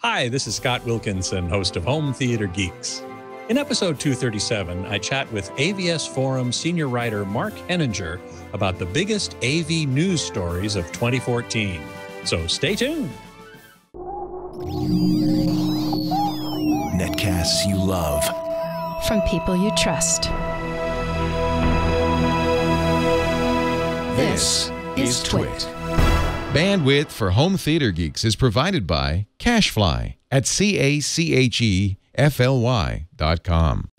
Hi, this is Scott Wilkinson, host of Home Theater Geeks. In episode 237, I chat with AVS Forum senior writer Mark Henninger about the biggest AV news stories of 2014. So stay tuned. Netcasts you love. From people you trust. This is Twit. Bandwidth for Home Theater Geeks is provided by CacheFly at CACHEFLY.com.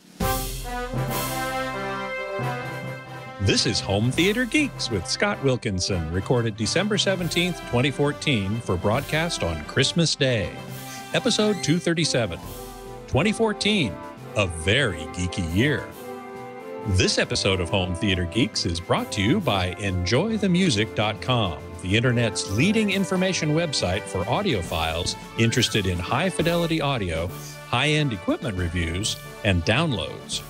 This is Home Theater Geeks with Scott Wilkinson, recorded December 17th, 2014 for broadcast on Christmas Day. Episode 237, 2014, a very geeky year. This episode of Home Theater Geeks is brought to you by EnjoyTheMusic.com, the internet's leading information website for audiophiles interested in high-fidelity audio, high-end equipment reviews, and downloads.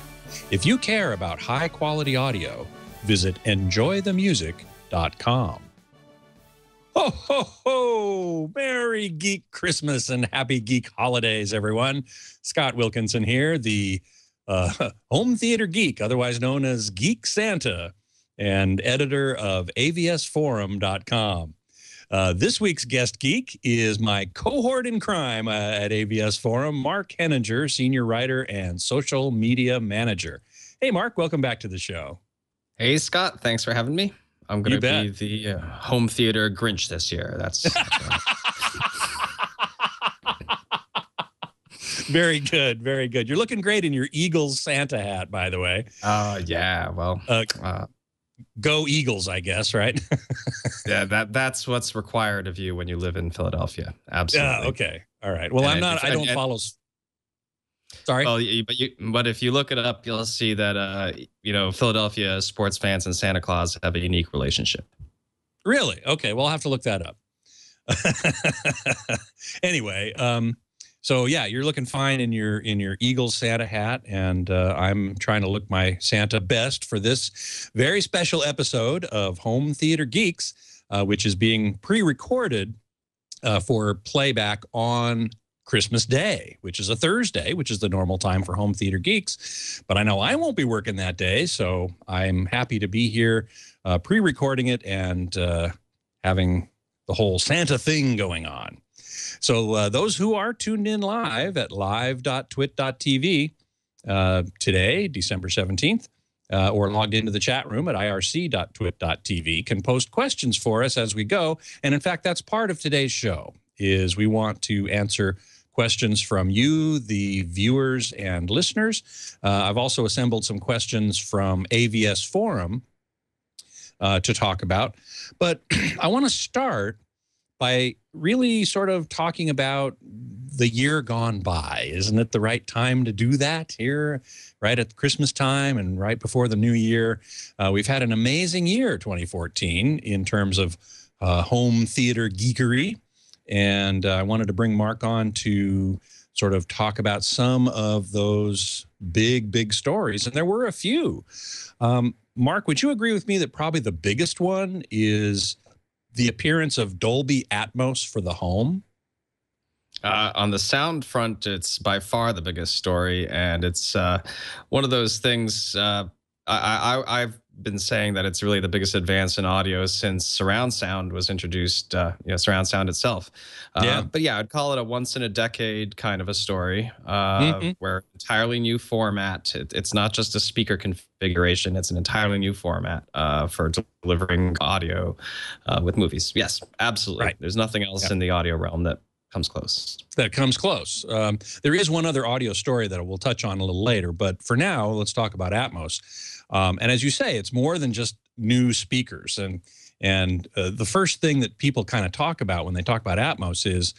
If you care about high-quality audio, visit EnjoyTheMusic.com. Ho, ho, ho! Merry Geek Christmas and Happy Geek Holidays, everyone. Scott Wilkinson here, the Home Theater Geek, otherwise known as Geek Santa, and editor of AVSForum.com. This week's guest geek is my cohort in crime at AVS Forum, Mark Henninger, senior writer and social media manager. Hey, Mark, welcome back to the show. Hey, Scott, thanks for having me. I'm going to be the home theater Grinch this year. That's Very good, very good. You're looking great in your Eagles Santa hat, by the way. Yeah, well, go Eagles, I guess, right? yeah, that's what's required of you when you live in Philadelphia. Absolutely. Yeah, okay. All right. Well, I don't follow. Sorry. Well, but if you look it up, you'll see that Philadelphia sports fans and Santa Claus have a unique relationship. Really? Okay. Well, I'll have to look that up. Anyway, so yeah, you're looking fine in your Eagles Santa hat, and I'm trying to look my Santa best for this very special episode of Home Theater Geeks, which is being pre-recorded for playback on Christmas Day, which is a Thursday, which is the normal time for Home Theater Geeks. But I know I won't be working that day, so I'm happy to be here pre-recording it and having the whole Santa thing going on. So those who are tuned in live at live.twit.tv today, December 17th, or logged into the chat room at irc.twit.tv can post questions for us as we go. And in fact, that's part of today's show, is we want to answer questions from you, the viewers and listeners. I've also assembled some questions from AVS Forum to talk about. But I want to start by really sort of talking about the year gone by. Isn't it the right time to do that here, right at Christmas time and right before the new year? We've had an amazing year, 2014, in terms of home theater geekery. And I wanted to bring Mark on to sort of talk about some of those big stories. And there were a few. Mark, would you agree with me that probably the biggest one is the appearance of Dolby ATMOS for the home? On the sound front, it's by far the biggest story, and it's one of those things. I've been saying that it's really the biggest advance in audio since surround sound was introduced. Surround sound itself. But yeah, I'd call it a once-in-a-decade kind of a story, where entirely new format. It's not just a speaker configuration; it's an entirely new format for delivering audio with movies. Yes, absolutely. Right. There's nothing else in the audio realm that comes close. That comes close. There is one other audio story that we'll touch on a little later, but for now, let's talk about Atmos. And as you say, it's more than just new speakers. And the first thing that people kind of talk about when they talk about Atmos is,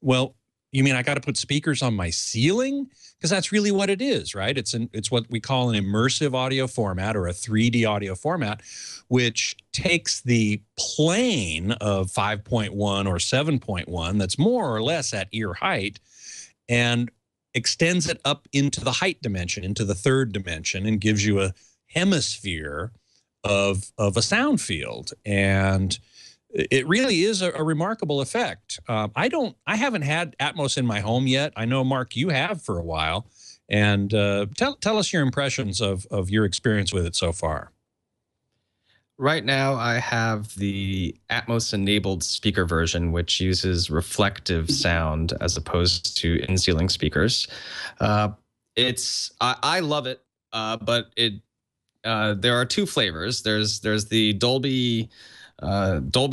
well, you mean I got to put speakers on my ceiling? Because that's really what it is, right? It's what we call an immersive audio format, or a 3D audio format, which takes the plane of 5.1 or 7.1 that's more or less at ear height and extends it up into the height dimension, into the third dimension, and gives you a hemisphere of a sound field. And it really is a remarkable effect. I haven't had Atmos in my home yet. I know, Mark, you have for a while. And tell us your impressions of your experience with it so far. Right now, I have the Atmos-enabled speaker version, which uses reflective sound as opposed to in-ceiling speakers. I love it, but there are two flavors. There's the Dolby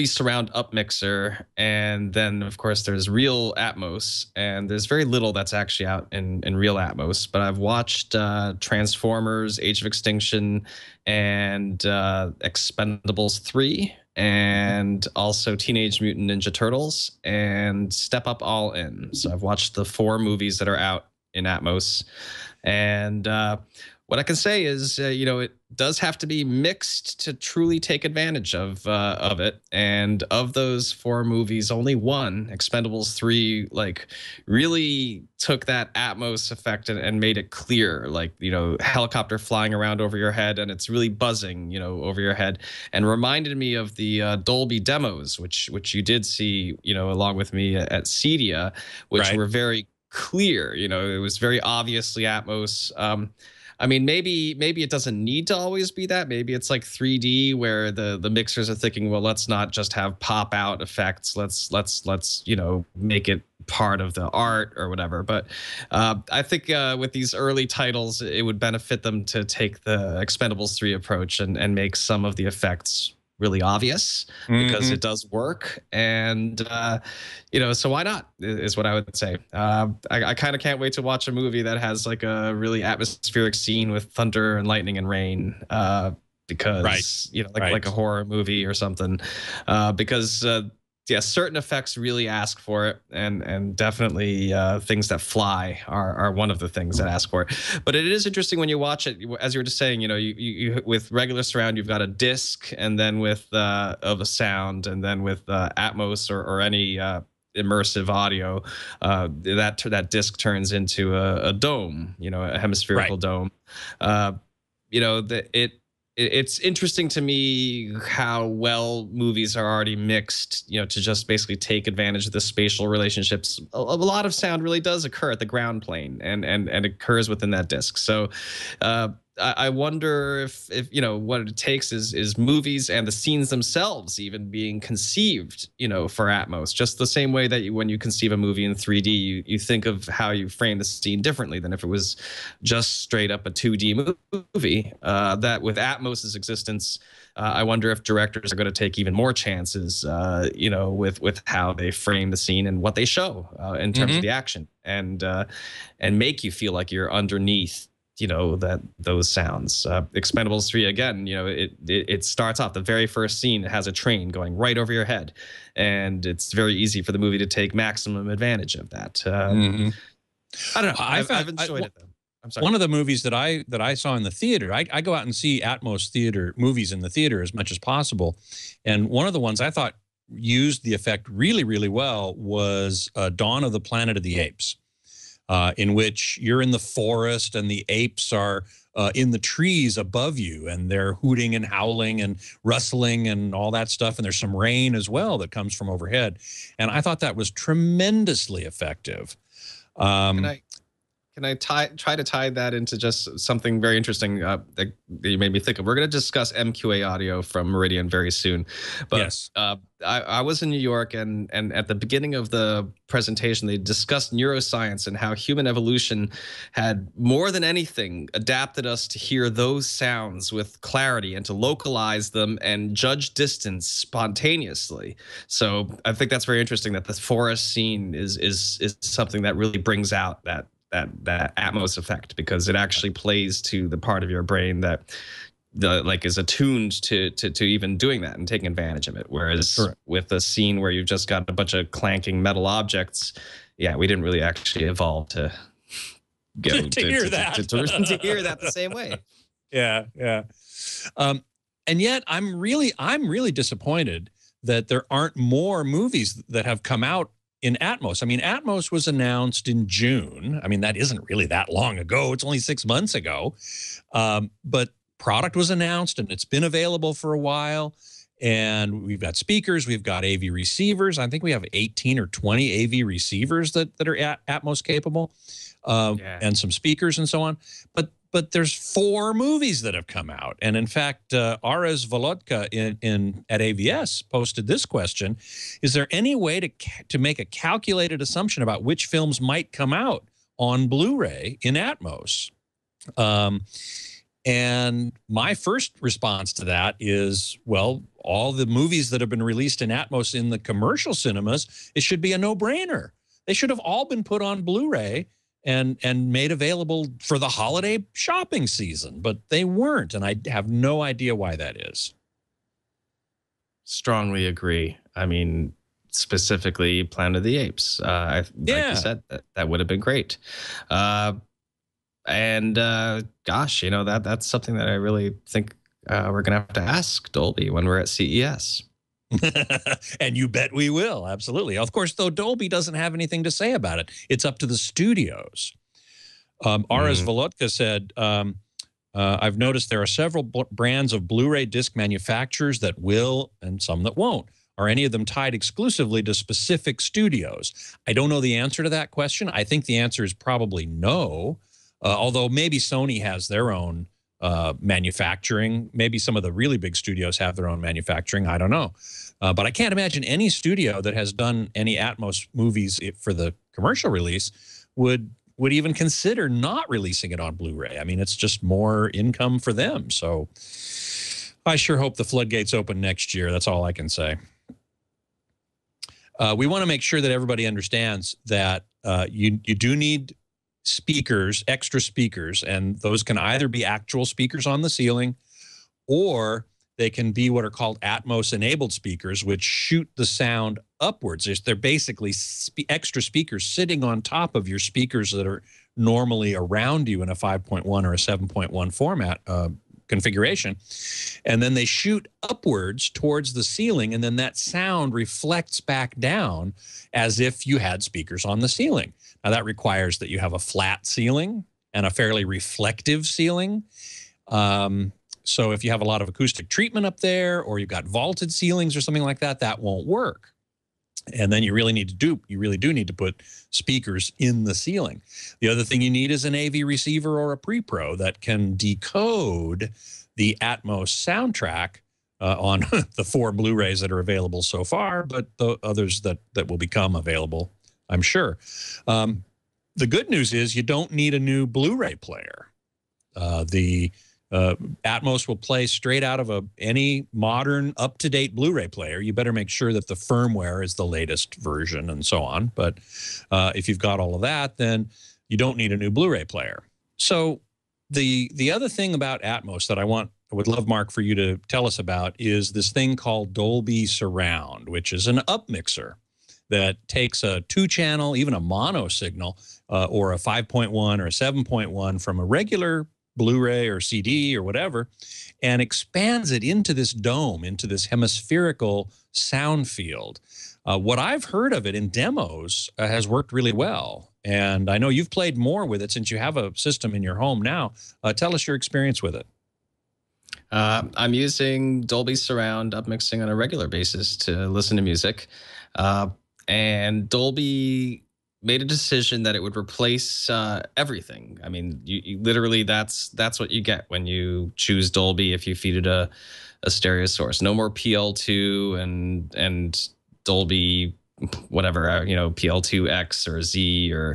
surround up mixer, and then of course there's real Atmos, and there's very little that's actually out in real Atmos. But I've watched Transformers, Age of Extinction, and Expendables 3, and also Teenage Mutant Ninja Turtles, and Step Up All In. So I've watched the 4 movies that are out in Atmos, and what I can say is, it does have to be mixed to truly take advantage of it. And of those 4 movies, only one, Expendables 3, like really took that Atmos effect and made it clear, like, helicopter flying around over your head and it's really buzzing, over your head, and reminded me of the Dolby demos, which you did see, along with me at CEDIA, which were very clear. It was very obviously Atmos. I mean, maybe it doesn't need to always be that. Maybe it's like 3D where the mixers are thinking, well, let's not just have pop out effects. Let's make it part of the art or whatever. But I think with these early titles, it would benefit them to take the Expendables 3 approach and make some of the effects really obvious, because it does work. And so why not, is what I would say. I kind of can't wait to watch a movie that has like a really atmospheric scene with thunder and lightning and rain, because like a horror movie or something, because certain effects really ask for it, and definitely things that fly are one of the things that ask for it. But it is interesting when you watch it, as you were just saying, you with regular surround, you've got a disc, and then with of a sound, and then with Atmos or any immersive audio, that disc turns into a dome, a hemispherical dome. It's interesting to me how well movies are already mixed, to just basically take advantage of the spatial relationships. A lot of sound really does occur at the ground plane and occurs within that disc. So I wonder if what it takes is movies and the scenes themselves even being conceived, for Atmos, just the same way that when you conceive a movie in 3D, you think of how you frame the scene differently than if it was just straight up a 2D movie. That with Atmos's existence, I wonder if directors are going to take even more chances, with how they frame the scene and what they show in terms of the action, and make you feel like you're underneath those sounds. Expendables 3, again, it starts off, the very first scene, it has a train going right over your head, and it's very easy for the movie to take maximum advantage of that. I don't know. I've enjoyed it, though. I'm sorry. One of the movies that I saw in the theater, I go out and see Atmos theater movies in the theater as much as possible, and one of the ones I thought used the effect really, really well was Dawn of the Planet of the Apes. In which you're in the forest and the apes are in the trees above you, and they're hooting and howling and rustling and all that stuff. And there's some rain as well that comes from overhead. And I thought that was tremendously effective. Can I try to tie that into just something very interesting that you made me think of? We're going to discuss MQA audio from Meridian very soon. But yes. I was in New York, and at the beginning of the presentation, they discussed neuroscience and how human evolution had, more than anything, adapted us to hear those sounds with clarity and to localize them and judge distance spontaneously. So I think that's very interesting that the forest scene is something that really brings out that Atmos effect, because it actually plays to the part of your brain that is attuned to even doing that and taking advantage of it. Whereas with a scene where you've just got a bunch of clanking metal objects, we didn't really actually evolve to hear that the same way. Yeah. And yet I'm really disappointed that there aren't more movies that have come out in Atmos. I mean, Atmos was announced in June. I mean, that isn't really that long ago. It's only 6 months ago. But product was announced, and it's been available for a while. And we've got speakers, we've got AV receivers. I think we have 18 or 20 AV receivers that are Atmos capable, and some speakers and so on. But there's 4 movies that have come out. And in fact, Ares Volodka at AVS posted this question: is there any way to make a calculated assumption about which films might come out on Blu-ray in Atmos? And my first response to that is, well, all the movies that have been released in Atmos in the commercial cinemas, it should be a no-brainer. They should have all been put on Blu-ray and made available for the holiday shopping season, but they weren't, and I have no idea why that is. Strongly agree. I mean, specifically Planet of the Apes. Like you said, that would have been great. Gosh, you know, that's something that I really think we're going to have to ask Dolby when we're at CES. And you bet we will. Absolutely. Of course, though, Dolby doesn't have anything to say about it. It's up to the studios. Ares Volodka said, I've noticed there are several brands of Blu-ray disc manufacturers that will and some that won't. Are any of them tied exclusively to specific studios? I don't know the answer to that question. I think the answer is probably no. Although maybe Sony has their own manufacturing. Maybe some of the really big studios have their own manufacturing. I don't know. But I can't imagine any studio that has done any Atmos movies for the commercial release would even consider not releasing it on Blu-ray. I mean, it's just more income for them. So I sure hope the floodgates open next year. That's all I can say. We want to make sure that everybody understands that you do need speakers, extra speakers, and those can either be actual speakers on the ceiling, or they can be what are called Atmos-enabled speakers, which shoot the sound upwards. They're basically extra speakers sitting on top of your speakers that are normally around you in a 5.1 or a 7.1 format configuration. And then they shoot upwards towards the ceiling, and then that sound reflects back down as if you had speakers on the ceiling. Now, that requires that you have a flat ceiling and a fairly reflective ceiling. So if you have a lot of acoustic treatment up there, or you've got vaulted ceilings or something like that, that won't work. And then you really do need to put speakers in the ceiling. The other thing you need is an AV receiver or a pre-pro that can decode the Atmos soundtrack on the 4 Blu-rays that are available so far, but the others that will become available, I'm sure. The good news is you don't need a new Blu-ray player. Atmos will play straight out of any modern, up-to-date Blu-ray player. You better make sure that the firmware is the latest version and so on. But if you've got all of that, then you don't need a new Blu-ray player. So the other thing about Atmos that I would love, Mark, for you to tell us about is this thing called Dolby Surround, which is an up-mixer that takes a 2-channel, even a mono signal, or a 5.1 or a 7.1 from a regular Blu-ray or CD or whatever, and expands it into this dome, into this hemispherical sound field. What I've heard of it in demos has worked really well. And I know you've played more with it since you have a system in your home now. Tell us your experience with it. I'm using Dolby Surround upmixing on a regular basis to listen to music. And Dolby made a decision that it would replace everything. I mean, you literally, that's what you get when you choose Dolby if you feed it a stereo source. No more PL2 and Dolby whatever, you know, PL2X or Z or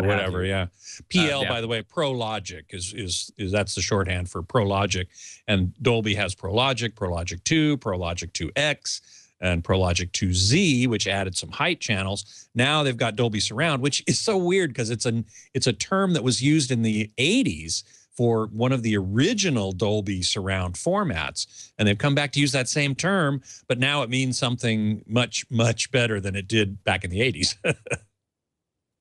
whatever. Yeah. PL, by the way, ProLogic is that's the shorthand for ProLogic, and Dolby has ProLogic, ProLogic 2, ProLogic 2X, and ProLogic 2Z, which added some height channels. Now they've got Dolby Surround, which is so weird because it's a term that was used in the 80s for one of the original Dolby Surround formats. And they've come back to use that same term, but now it means something much, much better than it did back in the 80s.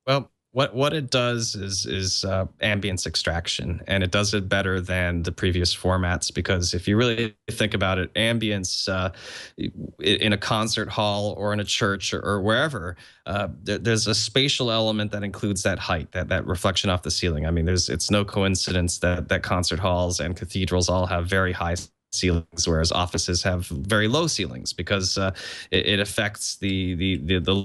Well, what it does is ambience extraction, and it does it better than the previous formats, because if you really think about it, ambience in a concert hall or in a church or wherever, there's a spatial element that includes that height, that reflection off the ceiling. I mean, it's no coincidence that concert halls and cathedrals all have very high ceilings, whereas offices have very low ceilings because it affects the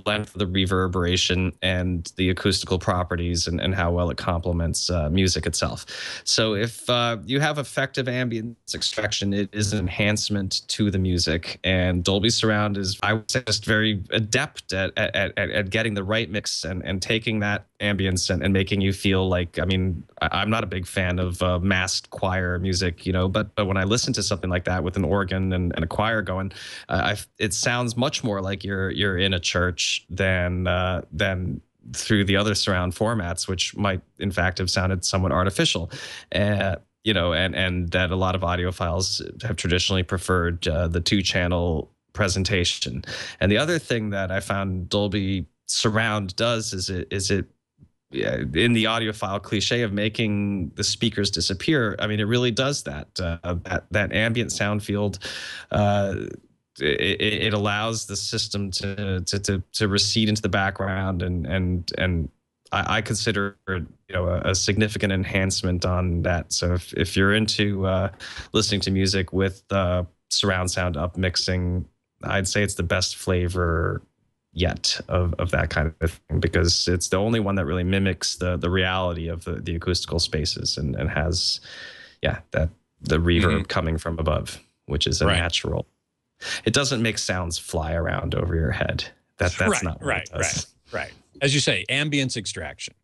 length of the reverberation and the acoustical properties and how well it complements music itself. So if you have effective ambience extraction, it is an enhancement to the music. And Dolby Surround is, I would say, just very adept at getting the right mix and taking that ambience and making you feel like, I mean, I'm not a big fan of masked choir music, you know, but when I listen to something like that with an organ and a choir going, it sounds much more like you're in a church than through the other surround formats, which might in fact have sounded somewhat artificial. You know, and that a lot of audiophiles have traditionally preferred the 2-channel presentation. And the other thing that I found Dolby Surround does is it in the audiophile cliche of making the speakers disappear. I mean, it really does that. That ambient sound field. It allows the system to recede into the background, and I consider it, you know, a significant enhancement on that. So if you're into listening to music with surround sound up mixing, I'd say it's the best flavor yet of that kind of thing, because it's the only one that really mimics the reality of the acoustical spaces and has, yeah, that the reverb coming from above, which is a natural. It doesn't make sounds fly around over your head. That's not what it does. Right. As you say, ambience extraction.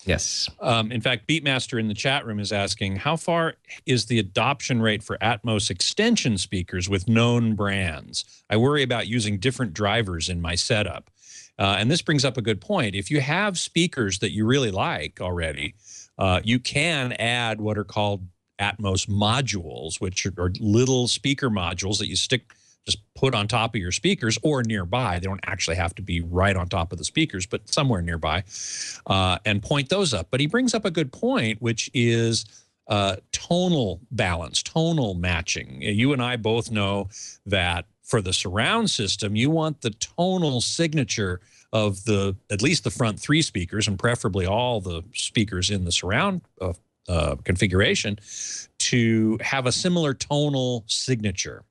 Yes. In fact, Beatmaster in the chat room is asking, how far is the adoption rate for Atmos extension speakers with known brands? I worry about using different drivers in my setup. And this brings up a good point. If you have speakers that you really like already, you can add what are called Atmos modules, which are little speaker modules that you just put on top of your speakers or nearby. They don't actually have to be right on top of the speakers, but somewhere nearby, and point those up. But he brings up a good point, which is tonal balance, tonal matching. You and I both know that for the surround system, you want the tonal signature of at least the front 3 speakers, and preferably all the speakers in the surround configuration, to have a similar tonal signature.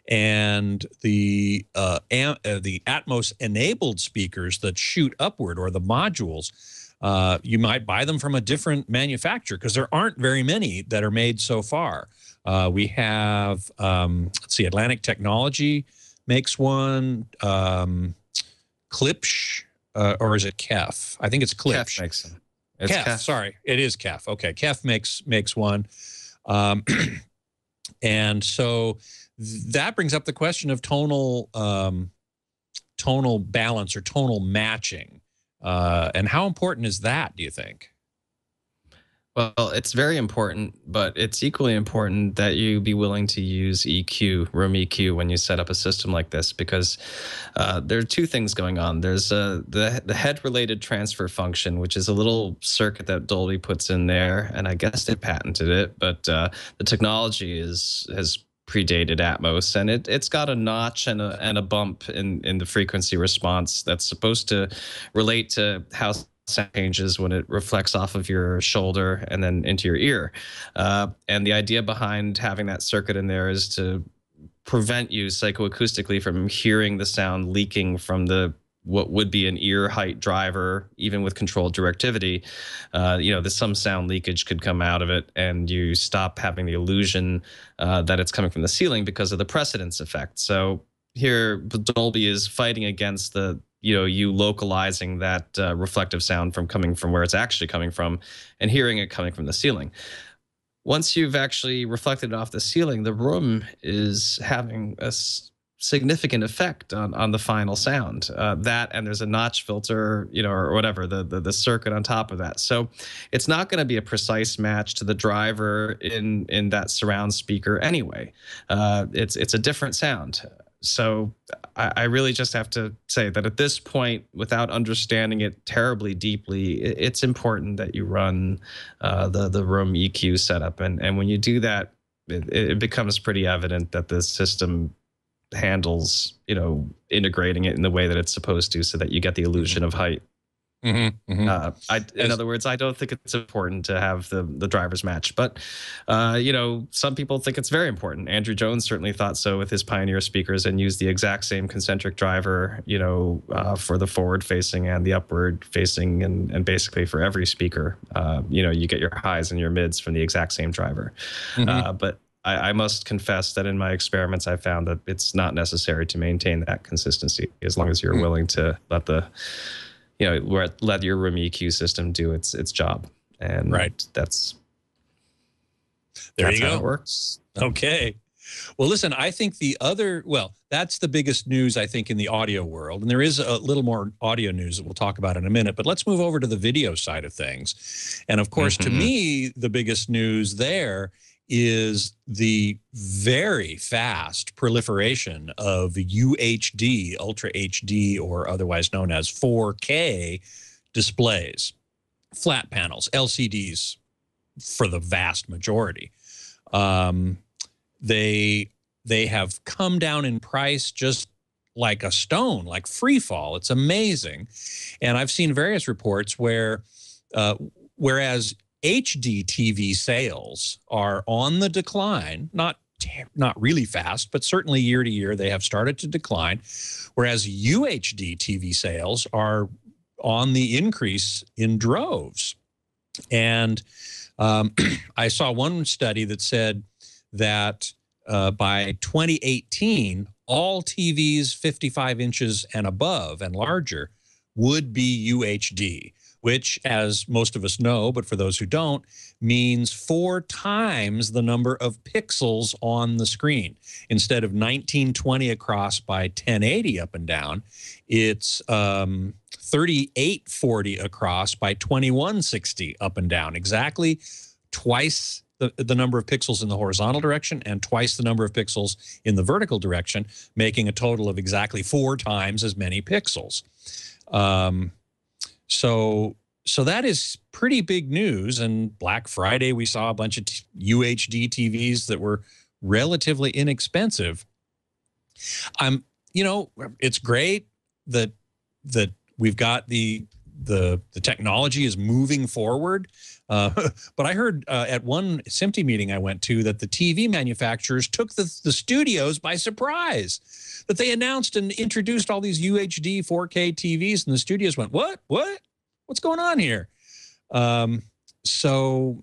And the Atmos enabled speakers that shoot upward, or the modules, you might buy them from a different manufacturer, because there aren't very many that are made so far. We have, let's see, Atlantic Technology makes one, Klipsch, or is it Kef? I think it's Klipsch. Kef makes them. It's Kef, sorry, it is Kef. Okay, Kef makes one. And so that brings up the question of tonal balance or tonal matching. And how important is that, do you think? Well, it's very important, but it's equally important that you be willing to use EQ, room EQ, when you set up a system like this, because there are 2 things going on. There's the head-related transfer function, which is a little circuit that Dolby puts in there, and I guess they patented it, but the technology has predated Atmos, and it's got a notch and a bump in the frequency response that's supposed to relate to how sound changes when it reflects off of your shoulder and then into your ear. And the idea behind having that circuit in there is to prevent you psychoacoustically from hearing the sound leaking from what would be an ear height driver, even with controlled directivity. You know, some sound leakage could come out of it, and you stop having the illusion that it's coming from the ceiling because of the precedence effect. So here, Dolby is fighting against you localizing that reflective sound from coming from where it's actually coming from and hearing it coming from the ceiling. Once you've actually reflected it off the ceiling, the room is having a significant effect on the final sound. That, and there's a notch filter, you know, or whatever, the circuit on top of that. So it's not going to be a precise match to the driver in that surround speaker anyway. It's a different sound. So I really just have to say that at this point, without understanding it terribly deeply, it's important that you run the room EQ setup. And when you do that, it becomes pretty evident that the system handles, you know, integrating it in the way that it's supposed to, so that you get the illusion of height. In other words, I don't think it's important to have the drivers match, but some people think it's very important. Andrew Jones certainly thought so with his Pioneer speakers and used the exact same concentric driver, for the forward facing and the upward facing, and basically for every speaker, you get your highs and your mids from the exact same driver. But I must confess that in my experiments, I found that it's not necessary to maintain that consistency as long as you're willing to let let your room EQ system do its job. And that's how it works. Okay. Well, listen, I think that's the biggest news, I think, in the audio world. And there is a little more audio news that we'll talk about in a minute, but let's move over to the video side of things. And of course, to me, the biggest news there is the very fast proliferation of UHD, Ultra HD, or otherwise known as 4K displays, flat panels, LCDs for the vast majority. They have come down in price just like a stone, like free fall. It's amazing. And I've seen various reports where whereas HDTV sales are on the decline, not really fast, but certainly year to year they have started to decline, whereas UHD TV sales are on the increase in droves. And I saw one study that said that by 2018, all TVs 55 inches and above and larger would be UHD, which, as most of us know, but for those who don't, means 4 times the number of pixels on the screen. Instead of 1920 across by 1080 up and down, it's 3840 across by 2160 up and down. Exactly twice the number of pixels in the horizontal direction and twice the number of pixels in the vertical direction, making a total of exactly 4 times as many pixels. So that is pretty big news. And Black Friday, we saw a bunch of UHD TVs that were relatively inexpensive. It's great that we've got the technology is moving forward. But I heard at one SMPTE meeting I went to that the TV manufacturers took the studios by surprise, that they announced and introduced all these UHD 4K TVs, and the studios went, what's going on here? So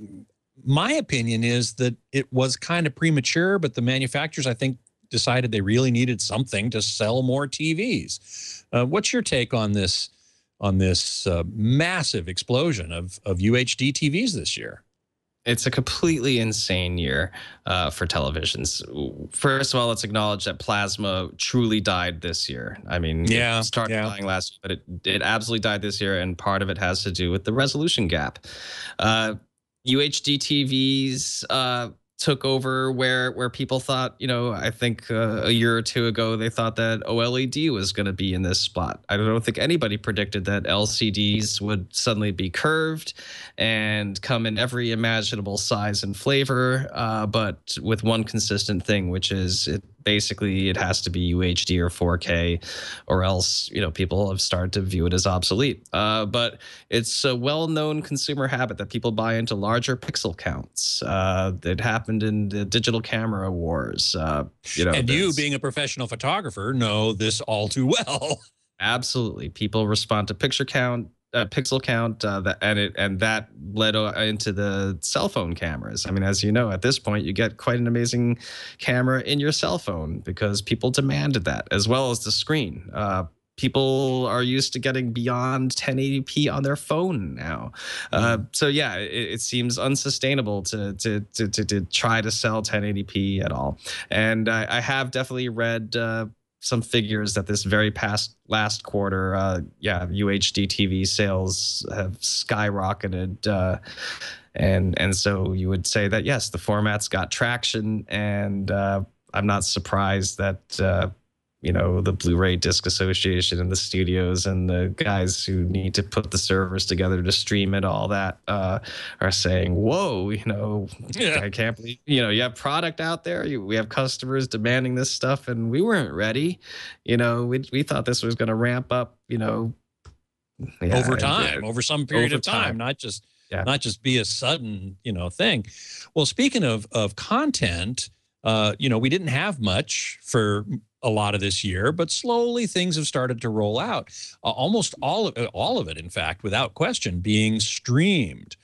my opinion is that it was kind of premature, but the manufacturers, I think, decided they really needed something to sell more TVs. What's your take on this massive explosion of UHD TVs this year? It's a completely insane year for televisions. First of all, let's acknowledge that plasma truly died this year. I mean, it started dying last year, but it absolutely died this year, and part of it has to do with the resolution gap. UHD TVs took over where people thought, I think a year or two ago, they thought that OLED was going to be in this spot. I don't think anybody predicted that LCDs would suddenly be curved and come in every imaginable size and flavor, but with one consistent thing, which is it has to be UHD or 4K, or else, people have started to view it as obsolete. But it's a well-known consumer habit that people buy into larger pixel counts. It happened in the digital camera wars. And you, being a professional photographer, know this all too well. Absolutely. People respond to pixel count, and that led into the cell phone cameras. I mean, as you know, at this point, you get quite an amazing camera in your cell phone because people demanded that, as well as the screen. People are used to getting beyond 1080p on their phone now. So yeah, it seems unsustainable to try to sell 1080p at all. And I have definitely read some figures that this very last quarter, UHD TV sales have skyrocketed. And so you would say that, yes, the format's got traction, and I'm not surprised that, the Blu-ray Disc Association and the studios and the guys who need to put the servers together to stream it, all that, are saying, whoa, I can't believe, you have product out there. We have customers demanding this stuff, and we weren't ready. We thought this was going to ramp up, Yeah, over time, over some period over of time, time. not just be a sudden, thing. Well, speaking of content, we didn't have much for a lot of this year, but slowly things have started to roll out. Almost all of it, in fact, without question, being streamed.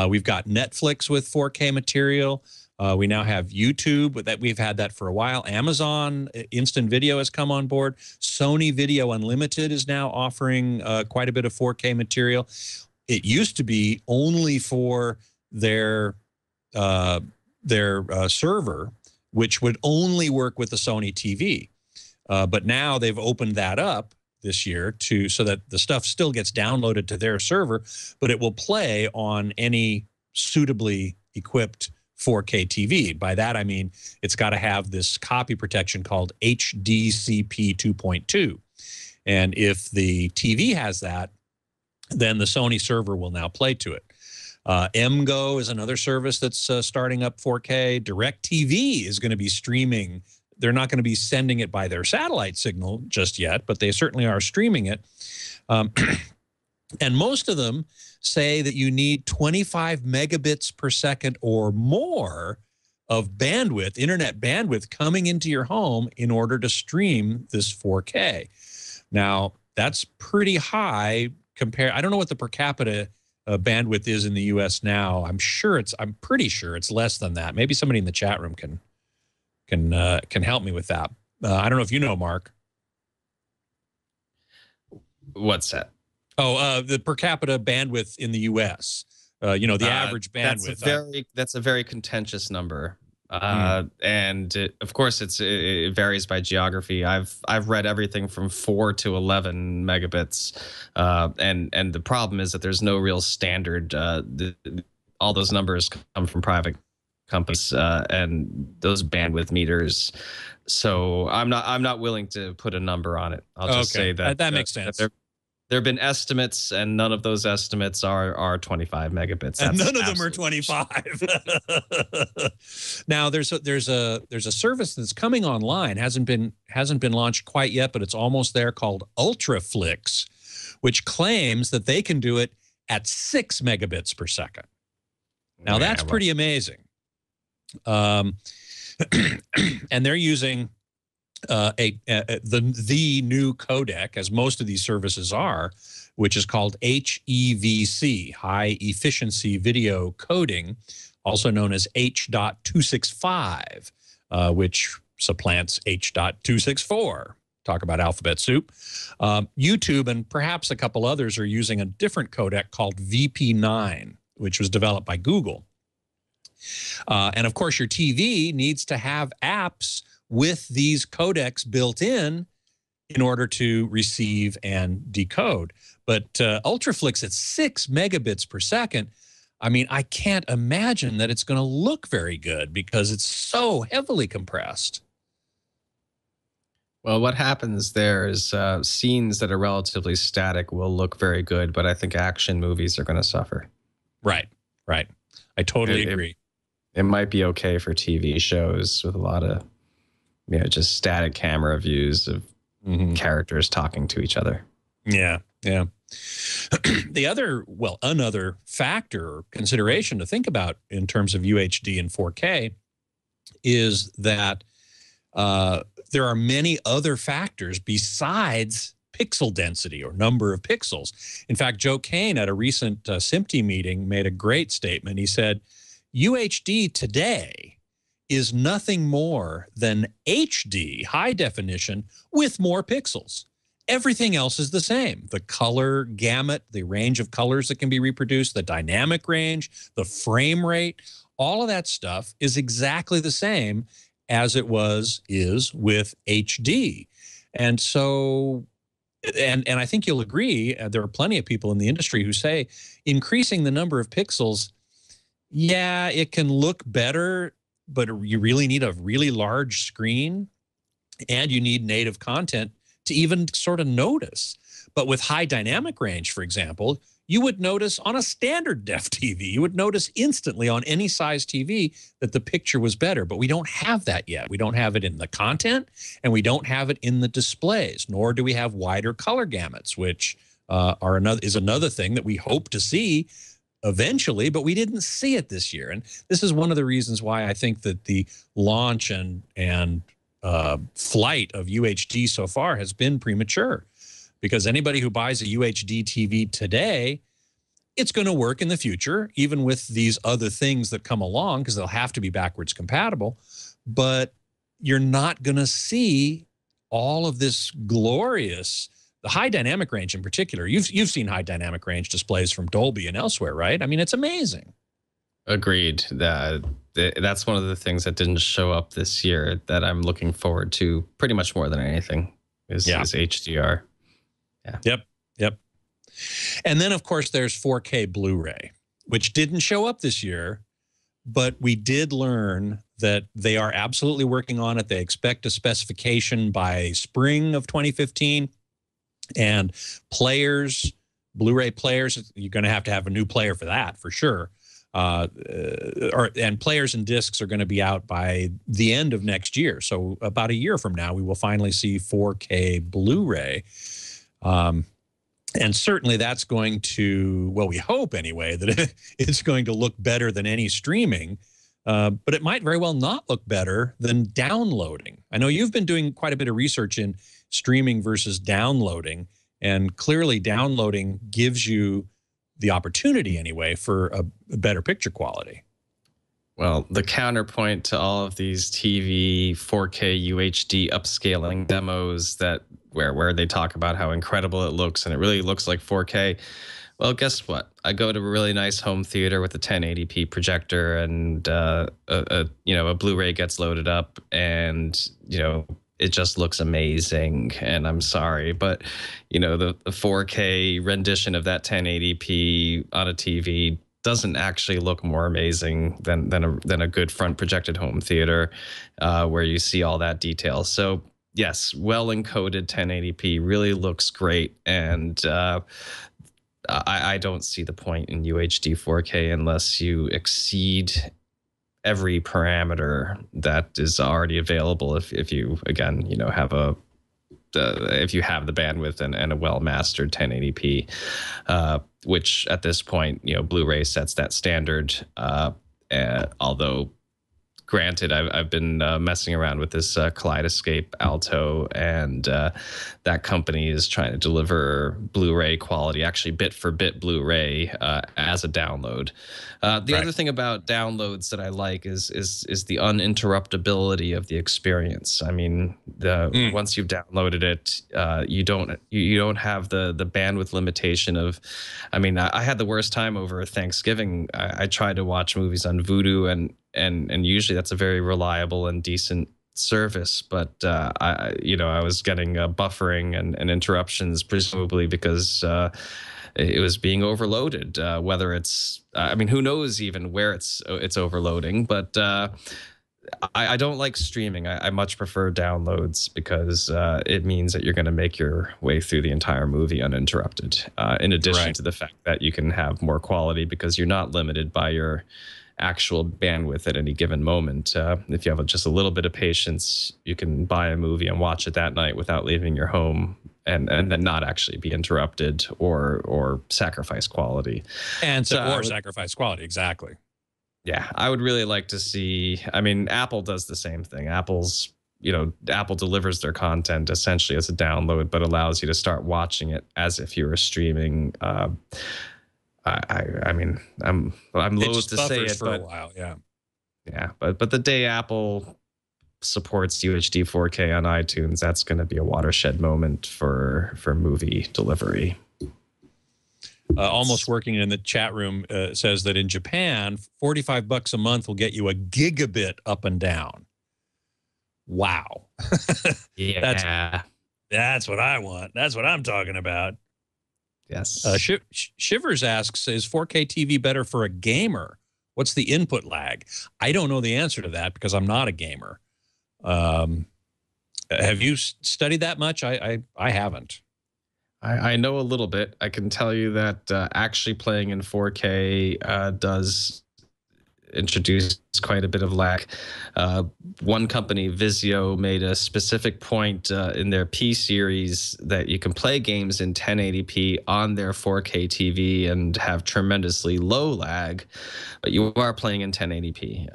We've got Netflix with 4K material. We now have YouTube, that we've had that for a while. Amazon Instant Video has come on board. Sony Video Unlimited is now offering quite a bit of 4K material. It used to be only for their server, which would only work with the Sony TV. But now they've opened that up this year so that the stuff still gets downloaded to their server, but it will play on any suitably equipped 4K TV. By that, I mean, it's got to have this copy protection called HDCP 2.2. And if the TV has that, then the Sony server will now play to it. MGO is another service that's starting up 4K. DirecTV is going to be streaming. They're not going to be sending it by their satellite signal just yet, but they certainly are streaming it. And most of them say that you need 25 megabits per second or more of bandwidth, internet bandwidth, coming into your home in order to stream this 4K. Now, that's pretty high compared. I don't know what the per capita bandwidth is in the U.S. now. I'm pretty sure it's less than that. Maybe somebody in the chat room can help me with that. I don't know if you know, Mark. What's that? Oh, the per capita bandwidth in the U.S. The average bandwidth. That's a very contentious number, and of course it varies by geography. I've read everything from 4 to 11 megabits, and the problem is that there's no real standard. All those numbers come from private companies and those bandwidth meters. So I'm not willing to put a number on it. I'll just say that makes sense. There have been estimates, and none of those estimates are 25 megabits. And none of them are 25. Now there's a service that's coming online, hasn't been launched quite yet, but it's almost there, called Ultraflix, which claims that they can do it at 6 megabits per second. Now that's pretty amazing. And they're using the new codec, as most of these services are, which is called HEVC, High Efficiency Video Coding, also known as H.265, which supplants H.264. Talk about alphabet soup. YouTube and perhaps a couple others are using a different codec called VP9, which was developed by Google. And of course, your TV needs to have apps with these codecs built in order to receive and decode. But Ultraflix at 6 megabits per second, I mean, I can't imagine that it's going to look very good because it's so heavily compressed. Well, what happens there is scenes that are relatively static will look very good, but I think action movies are going to suffer. Right. I totally agree. It might be okay for TV shows with a lot of just static camera views of characters talking to each other. Yeah. Another factor or consideration to think about in terms of UHD and 4K is that there are many other factors besides pixel density or number of pixels. In fact, Joe Kane at a recent SMPTE meeting made a great statement. He said, UHD today is nothing more than HD, high definition, with more pixels. Everything else is the same. The color gamut, the range of colors that can be reproduced, the dynamic range, the frame rate, all of that stuff is exactly the same as it is with HD. And so, and I think you'll agree, there are plenty of people in the industry who say increasing the number of pixels, yeah, it can look better, but you really need a really large screen and you need native content to even sort of notice. But with high dynamic range, for example, you would notice on a standard def TV, you would notice instantly on any size TV that the picture was better, but we don't have that yet. We don't have it in the content and we don't have it in the displays, nor do we have wider color gamuts, which is another thing that we hope to see eventually, but we didn't see it this year. And this is one of the reasons why I think that the launch and flight of UHD so far has been premature, because anybody who buys a UHD TV today, it's going to work in the future, even with these other things that come along, because they'll have to be backwards compatible. But you're not going to see all of this glorious, the high dynamic range in particular. You've seen high dynamic range displays from Dolby and elsewhere, right? I mean, it's amazing. Agreed. That's one of the things that didn't show up this year that I'm looking forward to pretty much more than anything is HDR. Yeah. Yep. And then, of course, there's 4K Blu-ray, which didn't show up this year, but we did learn that they are absolutely working on it. They expect a specification by spring of 2015. And players, Blu-ray players, you're going to have a new player for that, for sure. And players and discs are going to be out by the end of next year. So about a year from now, we will finally see 4K Blu-ray. And certainly that's going to, well, we hope anyway, that it's going to look better than any streaming. But it might very well not look better than downloading. I know you've been doing quite a bit of research in streaming versus downloading, and clearly downloading gives you the opportunity anyway for a better picture quality. Well, the counterpoint to all of these TV 4K UHD upscaling demos where they talk about how incredible it looks and it really looks like 4K. Well, guess what? I go to a really nice home theater with a 1080p projector, and a Blu-ray gets loaded up, and it just looks amazing. And I'm sorry, but the 4K rendition of that 1080p on a TV doesn't actually look more amazing than a good front projected home theater where you see all that detail. So yes, well encoded 1080p really looks great, and I don't see the point in UHD 4K unless you exceed every parameter that is already available. If you again have if you have the bandwidth and a well mastered 1080p, which at this point Blu-ray sets that standard. Although granted, I've been messing around with this Kaleidoscape Alto, and that company is trying to deliver Blu-ray quality, actually bit for bit Blu-ray as a download. The other thing about downloads that I like is the uninterruptibility of the experience. I mean, once you've downloaded it, you don't have the bandwidth limitation of. I mean, I had the worst time over Thanksgiving. I tried to watch movies on Vudu, and usually that's a very reliable and decent service, but I was getting buffering and interruptions, presumably because it was being overloaded. Whether it's, who knows even where it's overloading, but I don't like streaming. I much prefer downloads because it means that you're going to make your way through the entire movie uninterrupted. In addition to the fact that you can have more quality because you're not limited by your actual bandwidth at any given moment. If you have just a little bit of patience, you can buy a movie and watch it that night without leaving your home, and then not actually be interrupted or sacrifice quality. And sacrifice quality, exactly. Yeah, I would really like to see. I mean, Apple does the same thing. Apple delivers their content essentially as a download, but allows you to start watching it as if you were streaming. I'm loath to say it, but a while, yeah. But the day Apple supports UHD 4K on iTunes, that's going to be a watershed moment for movie delivery. Almost Working in the chat room says that in Japan, $45 a month will get you a gigabit up and down. Wow. Yeah, that's what I want. That's what I'm talking about. Yes. Shivers asks, is 4K TV better for a gamer? What's the input lag? I don't know the answer to that because I'm not a gamer. Have you studied that much? I haven't. I know a little bit. I can tell you that actually playing in 4K does introduced quite a bit of lag. One company, Vizio, made a specific point in their P series that you can play games in 1080p on their 4K TV and have tremendously low lag, but you are playing in 1080p.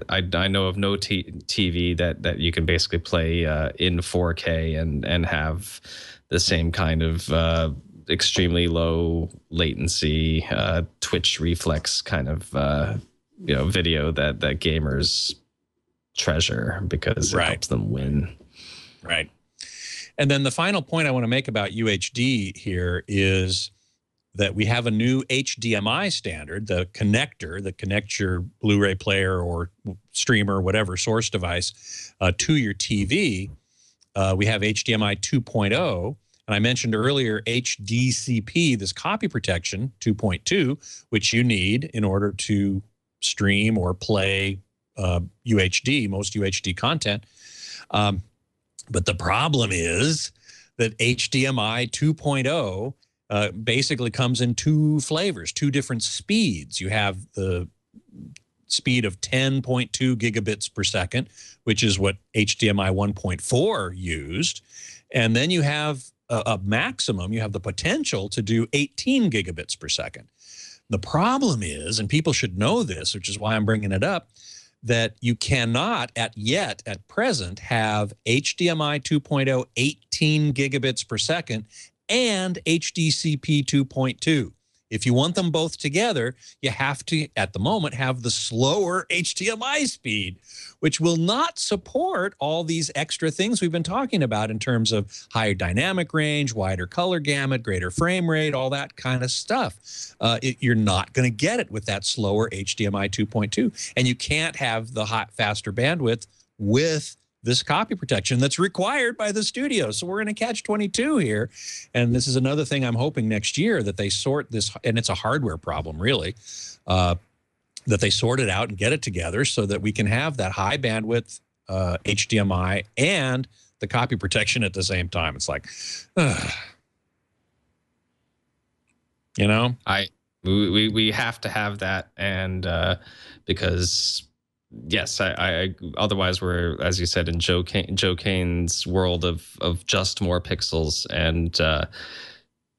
I know of no TV that you can basically play in 4K and have the same kind of extremely low latency, twitch reflex kind of video that gamers treasure because it helps them win. Right. And then the final point I want to make about UHD here is that we have a new HDMI standard, the connector that connects your Blu-ray player or streamer, whatever source device, to your TV. We have HDMI 2.0. And I mentioned earlier HDCP, this copy protection 2.2, which you need in order to stream or play UHD, most UHD content. But the problem is that HDMI 2.0 basically comes in two flavors, two different speeds. You have the speed of 10.2 gigabits per second, which is what HDMI 1.4 used. And then you have a maximum, you have the potential to do 18 gigabits per second. The problem is, and people should know this, which is why I'm bringing it up, that you cannot at present have HDMI 2.0 18 gigabits per second and HDCP 2.2. If you want them both together, you have to, at the moment, have the slower HDMI speed, which will not support all these extra things we've been talking about in terms of higher dynamic range, wider color gamut, greater frame rate, all that kind of stuff. You're not going to get it with that slower HDMI 2.2. And you can't have the faster bandwidth with this copy protection that's required by the studio. So we're in a catch-22 here. And this is another thing I'm hoping next year that they sort this, and it's a hardware problem really, that they sort it out and get it together so that we can have that high bandwidth HDMI and the copy protection at the same time. It's like, you know? We have to have that, and because yes, I otherwise we're, as you said, in Joe Kane's world of just more pixels, and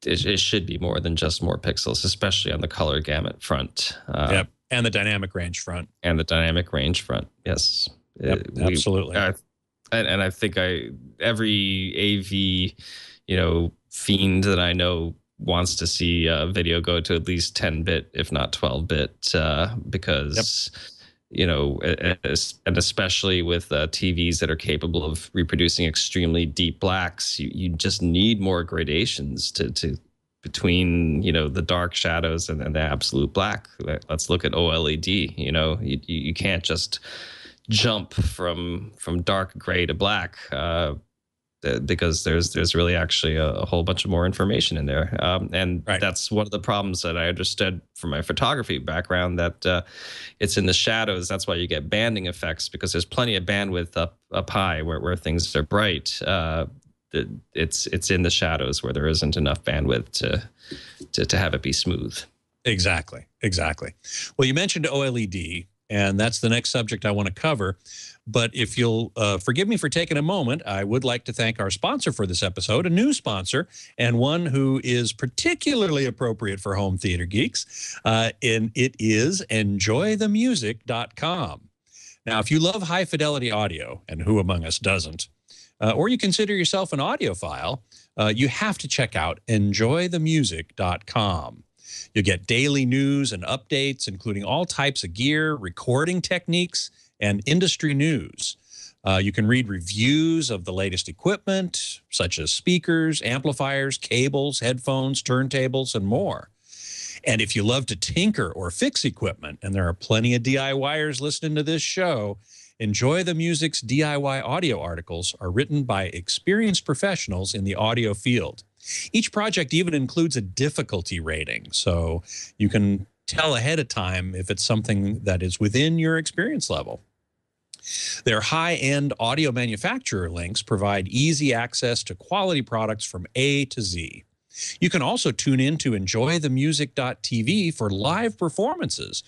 it should be more than just more pixels, especially on the color gamut front. Yep, and the dynamic range front. And the dynamic range front, yes. Yep, absolutely. And I think every AV, fiend that I know wants to see video go to at least 10-bit, if not 12-bit, because... Yep. And especially with TVs that are capable of reproducing extremely deep blacks, you just need more gradations to between the dark shadows and the absolute black. Let's look at OLED. You can't just jump from dark gray to black because there's really actually a whole bunch of more information in there. And right. That's one of the problems that I understood from my photography background, that it's in the shadows. That's why you get banding effects, because there's plenty of bandwidth up high where things are bright. It's in the shadows where there isn't enough bandwidth to have it be smooth. Exactly. Well, you mentioned OLED, and that's the next subject I want to cover. But if you'll forgive me for taking a moment, I would like to thank our sponsor for this episode, a new sponsor, and one who is particularly appropriate for home theater geeks, and it is enjoythemusic.com. Now, if you love high-fidelity audio, and who among us doesn't, or you consider yourself an audiophile, you have to check out enjoythemusic.com. You get daily news and updates, including all types of gear, recording techniques, and industry news. You can read reviews of the latest equipment, such as speakers, amplifiers, cables, headphones, turntables, and more. And if you love to tinker or fix equipment, and there are plenty of DIYers listening to this show, Enjoy the Music's DIY audio articles are written by experienced professionals in the audio field. Each project even includes a difficulty rating, so you can tell ahead of time if it's something that is within your experience level. Their high-end audio manufacturer links provide easy access to quality products from A to Z. You can also tune in to enjoythemusic.tv for live performances,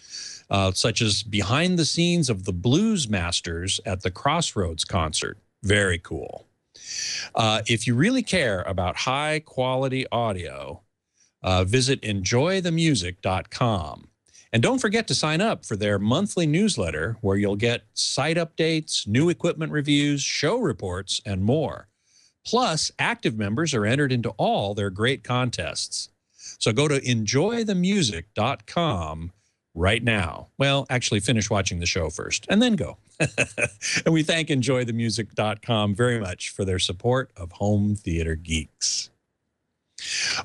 such as behind the scenes of the Blues Masters at the Crossroads concert. Very cool. If you really care about high quality audio, visit enjoythemusic.com. And don't forget to sign up for their monthly newsletter where you'll get site updates, new equipment reviews, show reports, and more. Plus, active members are entered into all their great contests. So go to enjoythemusic.com right now. Well, actually finish watching the show first and then go. And we thank enjoythemusic.com very much for their support of Home Theater Geeks.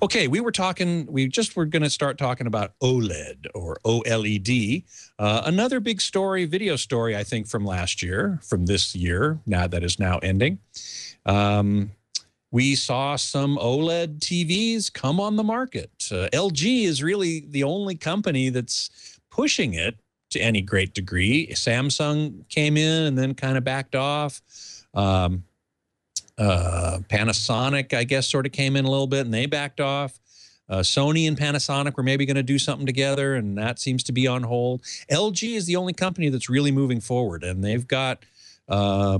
Okay, we were going to start talking about OLED or OLED. Another big story, video story, I think, from last year, from this year, now that is now ending. We saw some OLED TVs come on the market. LG is really the only company that's pushing it to any great degree. Samsung came in and then kind of backed off. Panasonic, I guess, sort of came in a little bit and they backed off. Sony and Panasonic were maybe going to do something together, and that seems to be on hold. LG is the only company that's really moving forward, and they've got their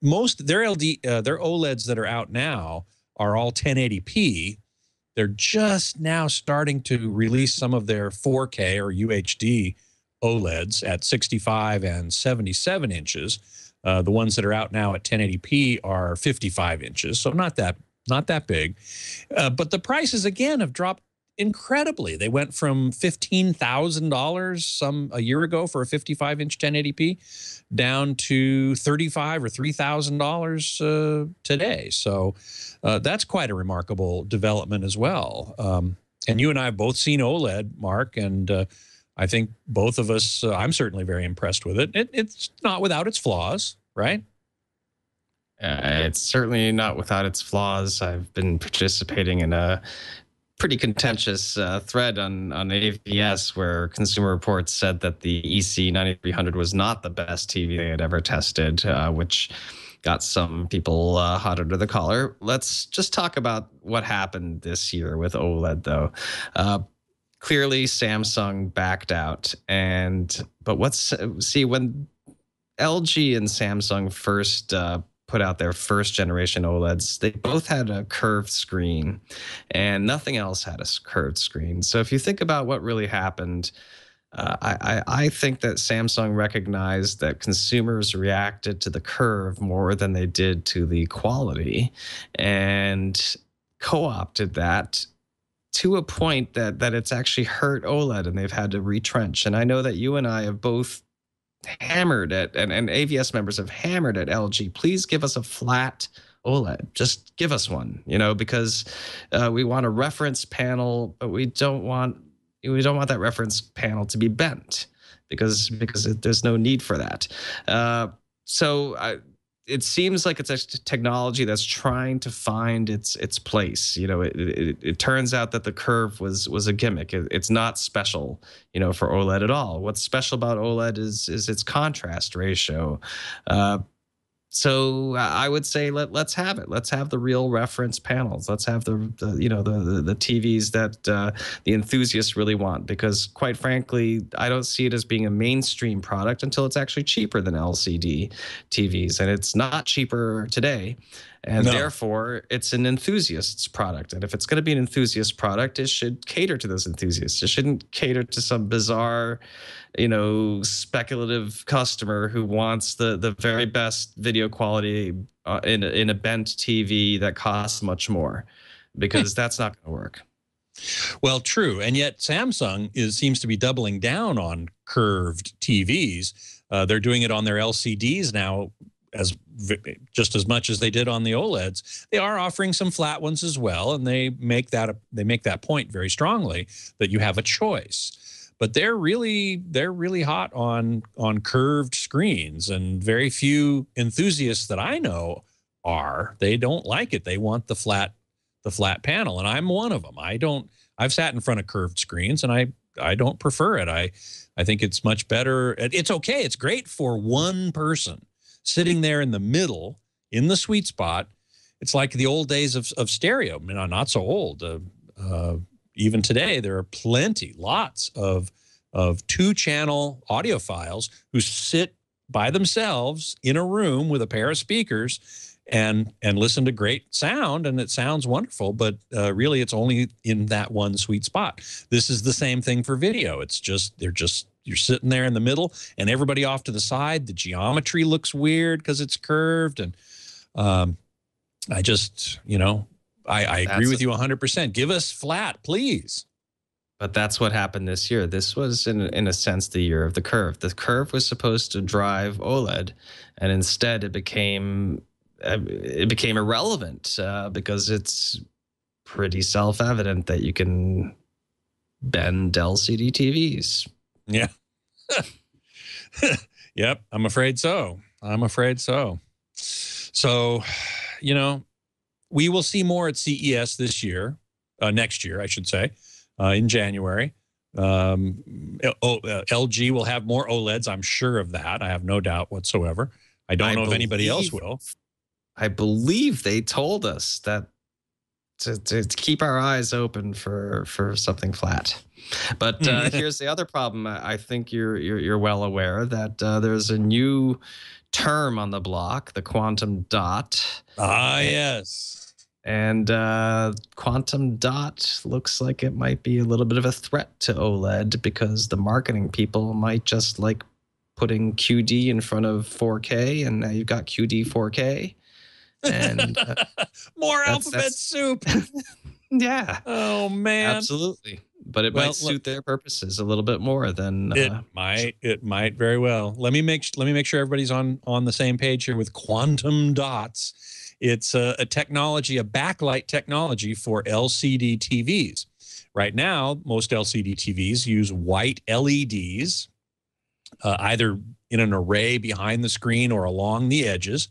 OLEDs that are out now are all 1080p. They're just now starting to release some of their 4K or UHD OLEDs at 65 and 77 inches. The ones that are out now at 1080p are 55 inches, so not that big. But the prices, again, have dropped incredibly. They went from $15,000 a year ago for a 55-inch 1080p down to $35,000 or $3,000 today. So that's quite a remarkable development as well. And you and I have both seen OLED, Mark, and I think both of us, I'm certainly very impressed with it. It's not without its flaws, right? It's certainly not without its flaws. I've been participating in a pretty contentious thread on AVS where Consumer Reports said that the EC9300 was not the best TV they had ever tested, which got some people hot under the collar. Let's just talk about what happened this year with OLED, though. Clearly, Samsung backed out, when LG and Samsung first put out their first generation OLEDs, they both had a curved screen, and nothing else had a curved screen. So if you think about what really happened, I think that Samsung recognized that consumers reacted to the curve more than they did to the quality, and co-opted that to a point that it's actually hurt OLED, and they've had to retrench. And I know that you and I have both hammered at, and AVS members have hammered at LG, please give us a flat OLED. Just give us one, because we want a reference panel, but we don't want that reference panel to be bent because there's no need for that. It seems like it's a technology that's trying to find its place. It turns out that the curve was a gimmick. It's not special, for OLED at all. What's special about OLED is its contrast ratio. So I would say let's have it. Let's have the real reference panels. Let's have the TVs that the enthusiasts really want, because quite frankly, I don't see it as being a mainstream product until it's actually cheaper than LCD TVs, and it's not cheaper today. And therefore, it's an enthusiast's product. And if it's going to be an enthusiast product, it should cater to those enthusiasts. It shouldn't cater to some bizarre, speculative customer who wants the very best video quality in a bent TV that costs much more, because that's not going to work. Well, true. And yet Samsung seems to be doubling down on curved TVs. They're doing it on their LCDs now, just as much as they did on the OLEDs. They are offering some flat ones as well, and they make that point very strongly that you have a choice. But they're really hot on curved screens, and very few enthusiasts that I know they don't like it. They want the flat panel, and I'm one of them. I've sat in front of curved screens, and I don't prefer it. I think it's much better. It's okay. It's great for one person sitting there in the middle, in the sweet spot, it's like the old days of stereo. Not so old. Even today, there are lots of 2-channel audiophiles who sit by themselves in a room with a pair of speakers and listen to great sound, and it sounds wonderful, but really it's only in that one sweet spot. This is the same thing for video. It's just you're sitting there in the middle and everybody off to the side. The geometry looks weird because it's curved, and I just, I agree with you 100%. Give us flat, please. But that's what happened this year. This was, in a sense, the year of the curve. The curve was supposed to drive OLED, and instead it became irrelevant because it's pretty self-evident that you can bend LCD TVs. Yeah. Yep. I'm afraid so. So, we will see more at CES this year, next year, I should say, in January. LG will have more OLEDs. I'm sure of that. I have no doubt whatsoever. I don't know if anybody else will. I believe they told us that to keep our eyes open for something flat. But here's the other problem. I think you're well aware that there's a new term on the block, the quantum dot. Yes. And quantum dot looks like it might be a little bit of a threat to OLED because the marketing people might just like putting QD in front of 4K, and now you've got QD 4K. And more alphabet soup. Yeah. Oh man. Absolutely. But it might suit their purposes a little bit more than it might very well. Let me make sure everybody's on the same page here with quantum dots. It's a technology, a backlight technology for LCD TVs. Right now, most LCD TVs use white LEDs, either in an array behind the screen or along the edges.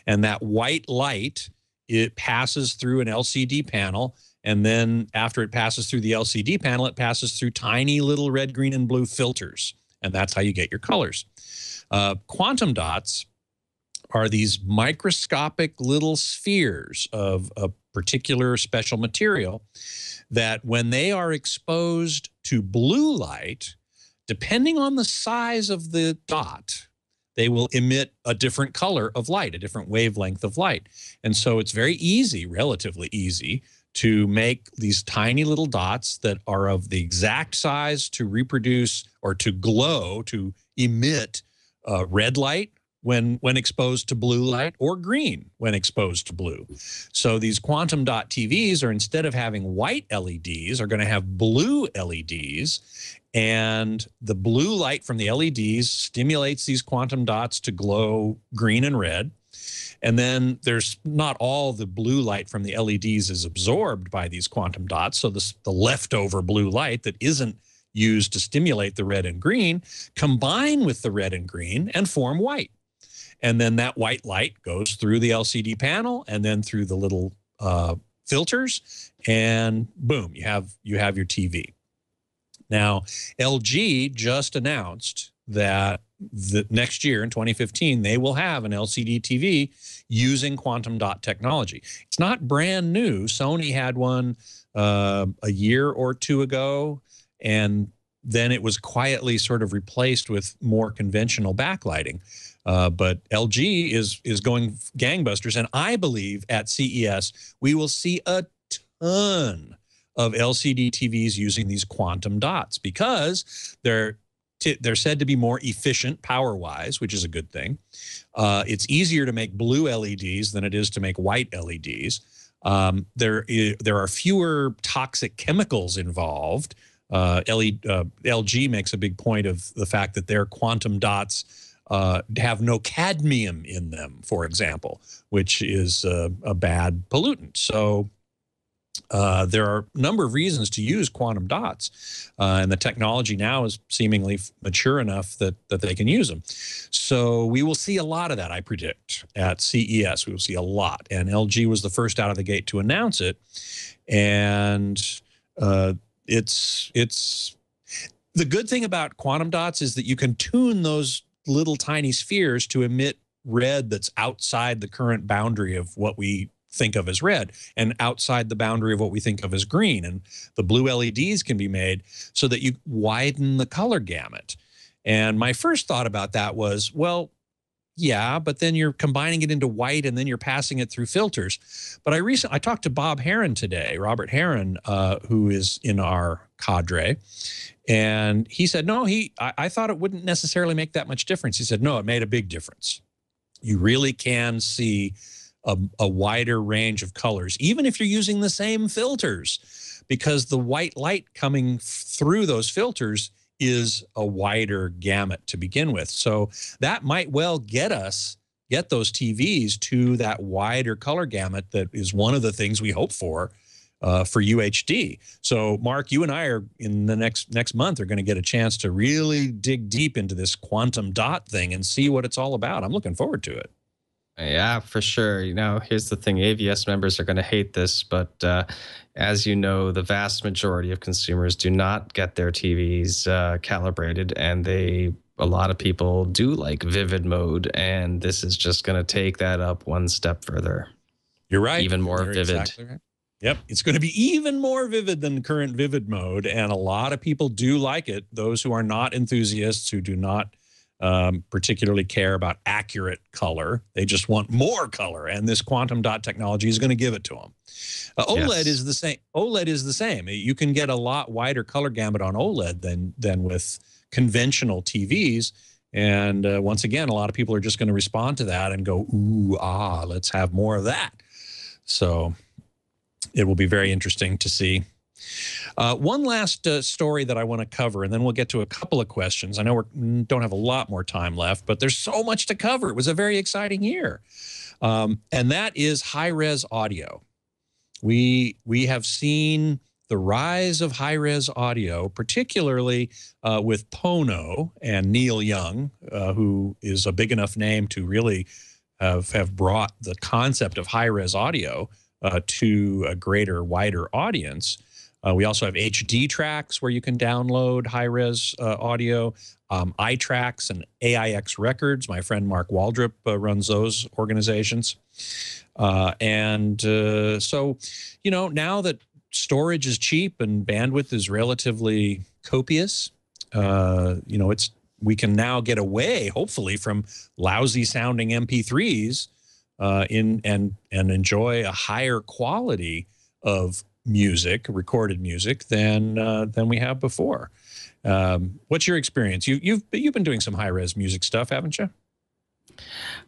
And that white light, it passes through an LCD panel. And then after it passes through the LCD panel, it passes through tiny little red, green, and blue filters. And that's how you get your colors. Quantum dots are these microscopic little spheres of a particular special material that when they are exposed to blue light, depending on the size of the dot, they will emit a different color of light, a different wavelength of light. And so it's very easy, relatively easy, to make these tiny little dots that are of the exact size to reproduce or to glow, to emit red light when exposed to blue light, or green when exposed to blue. So these quantum dot TVs are, instead of having white LEDs, are going to have blue LEDs. And the blue light from the LEDs stimulates these quantum dots to glow green and red. And then there's not all the blue light from the LEDs is absorbed by these quantum dots. So the leftover blue light that isn't used to stimulate the red and green combine with the red and green and form white. And then that white light goes through the LCD panel and then through the little filters, and boom, you have your TV. Now, LG just announced that the next year in 2015, they will have an LCD TV using quantum dot technology. It's not brand new. Sony had one a year or two ago, and then it was quietly sort of replaced with more conventional backlighting. But LG is going gangbusters, and I believe at CES we will see a ton of LCD TVs using these quantum dots because they're said to be more efficient power-wise, which is a good thing. It's easier to make blue LEDs than it is to make white LEDs. There are fewer toxic chemicals involved. LG makes a big point of the fact that their quantum dots have no cadmium in them, for example, which is a bad pollutant. So there are a number of reasons to use quantum dots, and the technology now is seemingly mature enough that they can use them. So we will see a lot of that, I predict, at CES. We will see a lot, and LG was the first out of the gate to announce it. And it's the good thing about quantum dots is that you can tune those little tiny spheres to emit red that's outside the current boundary of what we think of as red, and outside the boundary of what we think of as green. And the blue LEDs can be made so that you widen the color gamut. And my first thought about that was, well, yeah, but then you're combining it into white and then you're passing it through filters. But I talked to Bob Heron today, Robert Heron, who is in our cadre. And he said, no, I thought it wouldn't necessarily make that much difference. He said, no, it made a big difference. You really can see a wider range of colors, even if you're using the same filters, because the white light coming through those filters is a wider gamut to begin with. So that might well get those TVs to that wider color gamut that is one of the things we hope for UHD. So Mark, you and I are in the next month are going to get a chance to really dig deep into this quantum dot thing and see what it's all about. I'm looking forward to it. Yeah, for sure. You know, here's the thing. AVS members are going to hate this, but as you know, the vast majority of consumers do not get their TVs calibrated, and a lot of people do like vivid mode, and this is just going to take that up one step further. You're right. Even more You're vivid. Exactly right. Yep. It's going to be even more vivid than current vivid mode, and a lot of people do like it. Those who are not enthusiasts, who do not particularly care about accurate color. They just want more color, and this quantum dot technology is going to give it to them. OLED is the same. OLED is the same. You can get a lot wider color gamut on OLED than with conventional TVs. And once again, a lot of people are just going to respond to that and go, ooh, ah, let's have more of that. So it will be very interesting to see. One last story that I want to cover, and then we'll get to a couple of questions. I know we don't have a lot more time left, but there's so much to cover. It was a very exciting year. And that is high-res audio. We have seen the rise of high-res audio, particularly with Pono and Neil Young, who is a big enough name to really have brought the concept of high-res audio to a greater, wider audience. We also have HD tracks where you can download high-res audio, iTracks and AIX Records. My friend Mark Waldrop runs those organizations. So, you know, now that storage is cheap and bandwidth is relatively copious, you know, we can now get away, hopefully, from lousy sounding MP3s and enjoy a higher quality of music, recorded music, than we have before. What's your experience? You've been doing some high-res music stuff, haven't you?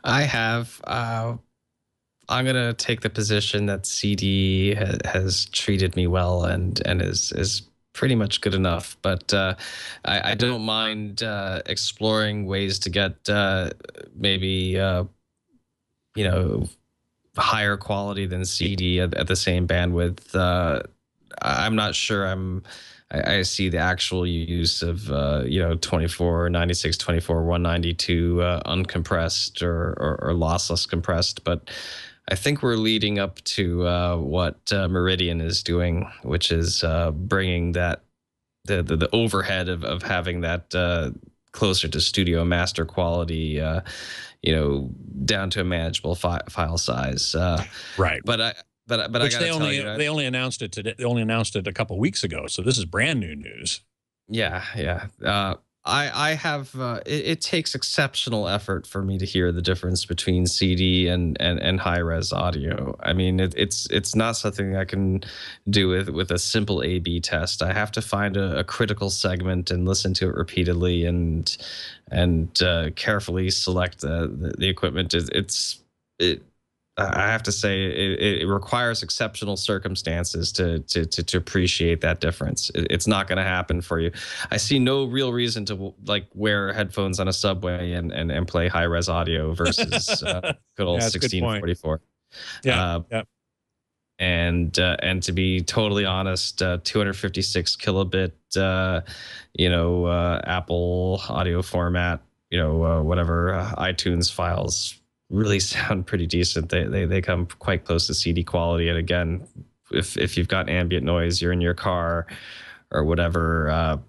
I have. I'm gonna take the position that CD has treated me well and is pretty much good enough. But I don't mind exploring ways to get maybe you know, higher quality than CD at the same bandwidth. I'm not sure I see the actual use of you know, 96, 192 uncompressed or lossless compressed, but I think we're leading up to what Meridian is doing, which is bringing that the overhead of having that closer to studio master quality, you know, down to a manageable file size. Right. But Which they only announced it today. They only announced it a couple of weeks ago, so this is brand new news. Yeah, yeah. I have. It takes exceptional effort for me to hear the difference between CD and high res audio. I mean, it's not something I can do with a simple A/B test. I have to find a critical segment and listen to it repeatedly and carefully select the equipment. I have to say it requires exceptional circumstances to appreciate that difference. It's not going to happen for you. I see no real reason to like wear headphones on a subway and play high res audio versus good old 1644. Yeah, yeah. And to be totally honest, 256 kilobit, you know, Apple audio format, you know, whatever iTunes files really sound pretty decent. They come quite close to CD quality. And again, if you've got ambient noise, you're in your car or whatever,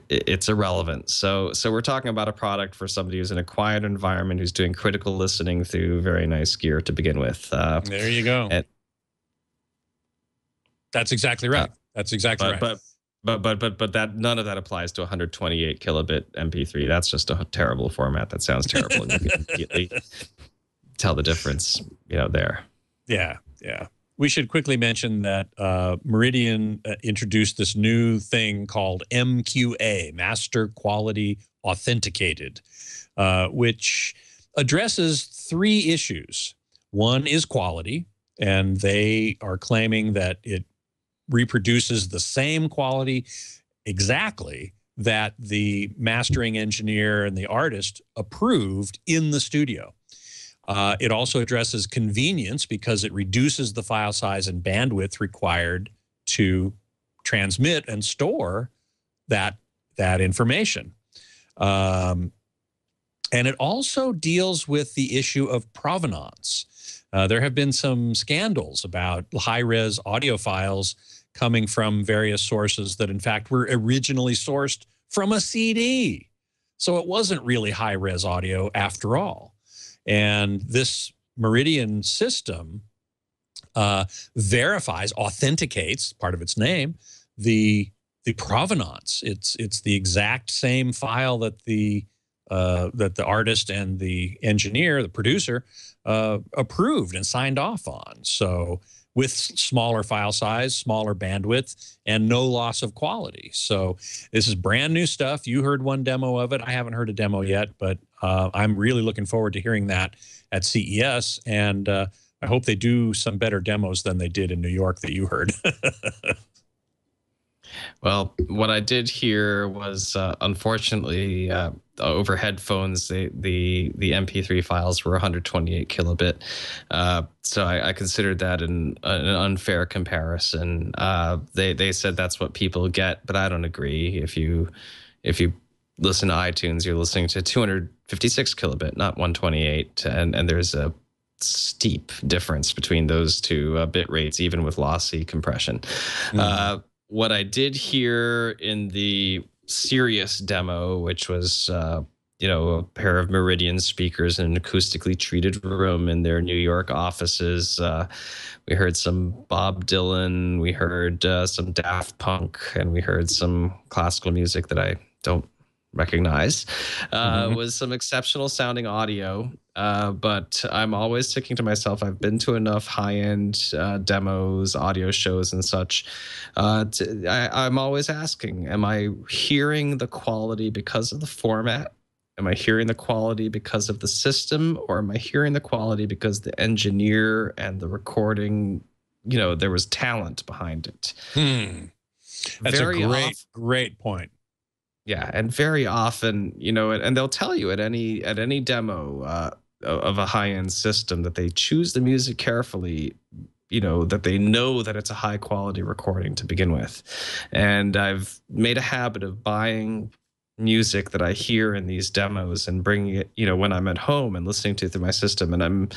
it's irrelevant. So we're talking about a product for somebody who's in a quiet environment, who's doing critical listening through very nice gear to begin with. There you go. That's exactly right. That's exactly right. But that none of that applies to 128 kilobit MP3. That's just a terrible format. That sounds terrible, and you can immediately tell the difference, there. Yeah, yeah. We should quickly mention that Meridian introduced this new thing called MQA, Master Quality Authenticated, which addresses 3 issues. One is quality, and they are claiming that it reproduces the same quality exactly that the mastering engineer and the artist approved in the studio. It also addresses convenience because it reduces the file size and bandwidth required to transmit and store that information. And it also deals with the issue of provenance. There have been some scandals about high-res audio files coming from various sources that, in fact, were originally sourced from a CD. So it wasn't really high-res audio after all. And this Meridian system verifies, authenticates, part of its name, the provenance. It's the exact same file that the artist and the engineer, the producer, approved and signed off on. So with smaller file size, smaller bandwidth, and no loss of quality. So this is brand new stuff. You heard one demo of it. I haven't heard a demo yet, but I'm really looking forward to hearing that at CES. And I hope they do some better demos than they did in New York that you heard. Well, what I did hear was, unfortunately, over headphones, the MP3 files were 128 kilobit. So I considered that an unfair comparison. They said that's what people get, but I don't agree. If you listen to iTunes, you're listening to 256 kilobit, not 128, and there's a steep difference between those two bit rates, even with lossy compression. Mm-hmm. What I did hear in the serious demo, which was, a pair of Meridian speakers in an acoustically treated room in their New York offices. We heard some Bob Dylan, we heard some Daft Punk, and we heard some classical music that I don't recognize. Was some exceptional sounding audio. But I'm always thinking to myself, I've been to enough high-end demos, audio shows and such. I'm always asking, am I hearing the quality because of the format? Am I hearing the quality because of the system? Or am I hearing the quality because the engineer and the recording, there was talent behind it? That's a great point. Yeah, and very often, and they'll tell you at any demo of a high-end system that they choose the music carefully, that they know that it's a high-quality recording to begin with. And I've made a habit of buying music that I hear in these demos and bringing it, when I'm at home and listening to it through my system. And I'm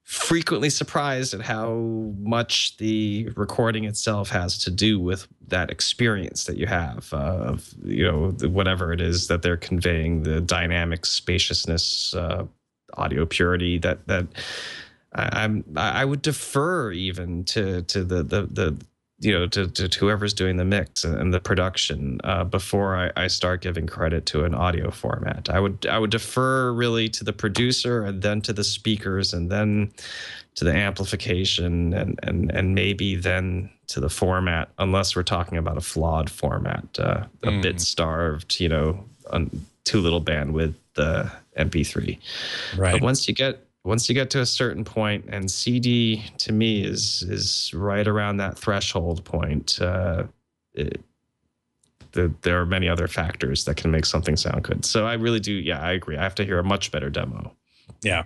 frequently surprised at how much the recording itself has to do with that experience that you have of, whatever it is that they're conveying, the dynamic spaciousness, audio purity that I would defer even to the to whoever's doing the mix and the production before I start giving credit to an audio format. I would defer really to the producer and then to the speakers and then to the amplification and maybe then to the format, unless we're talking about a flawed format, a bit starved, too little bandwidth MP3. Right. But once you get to a certain point, and CD to me is right around that threshold point, there are many other factors that can make something sound good. So I really do, I agree. I have to hear a much better demo. Yeah,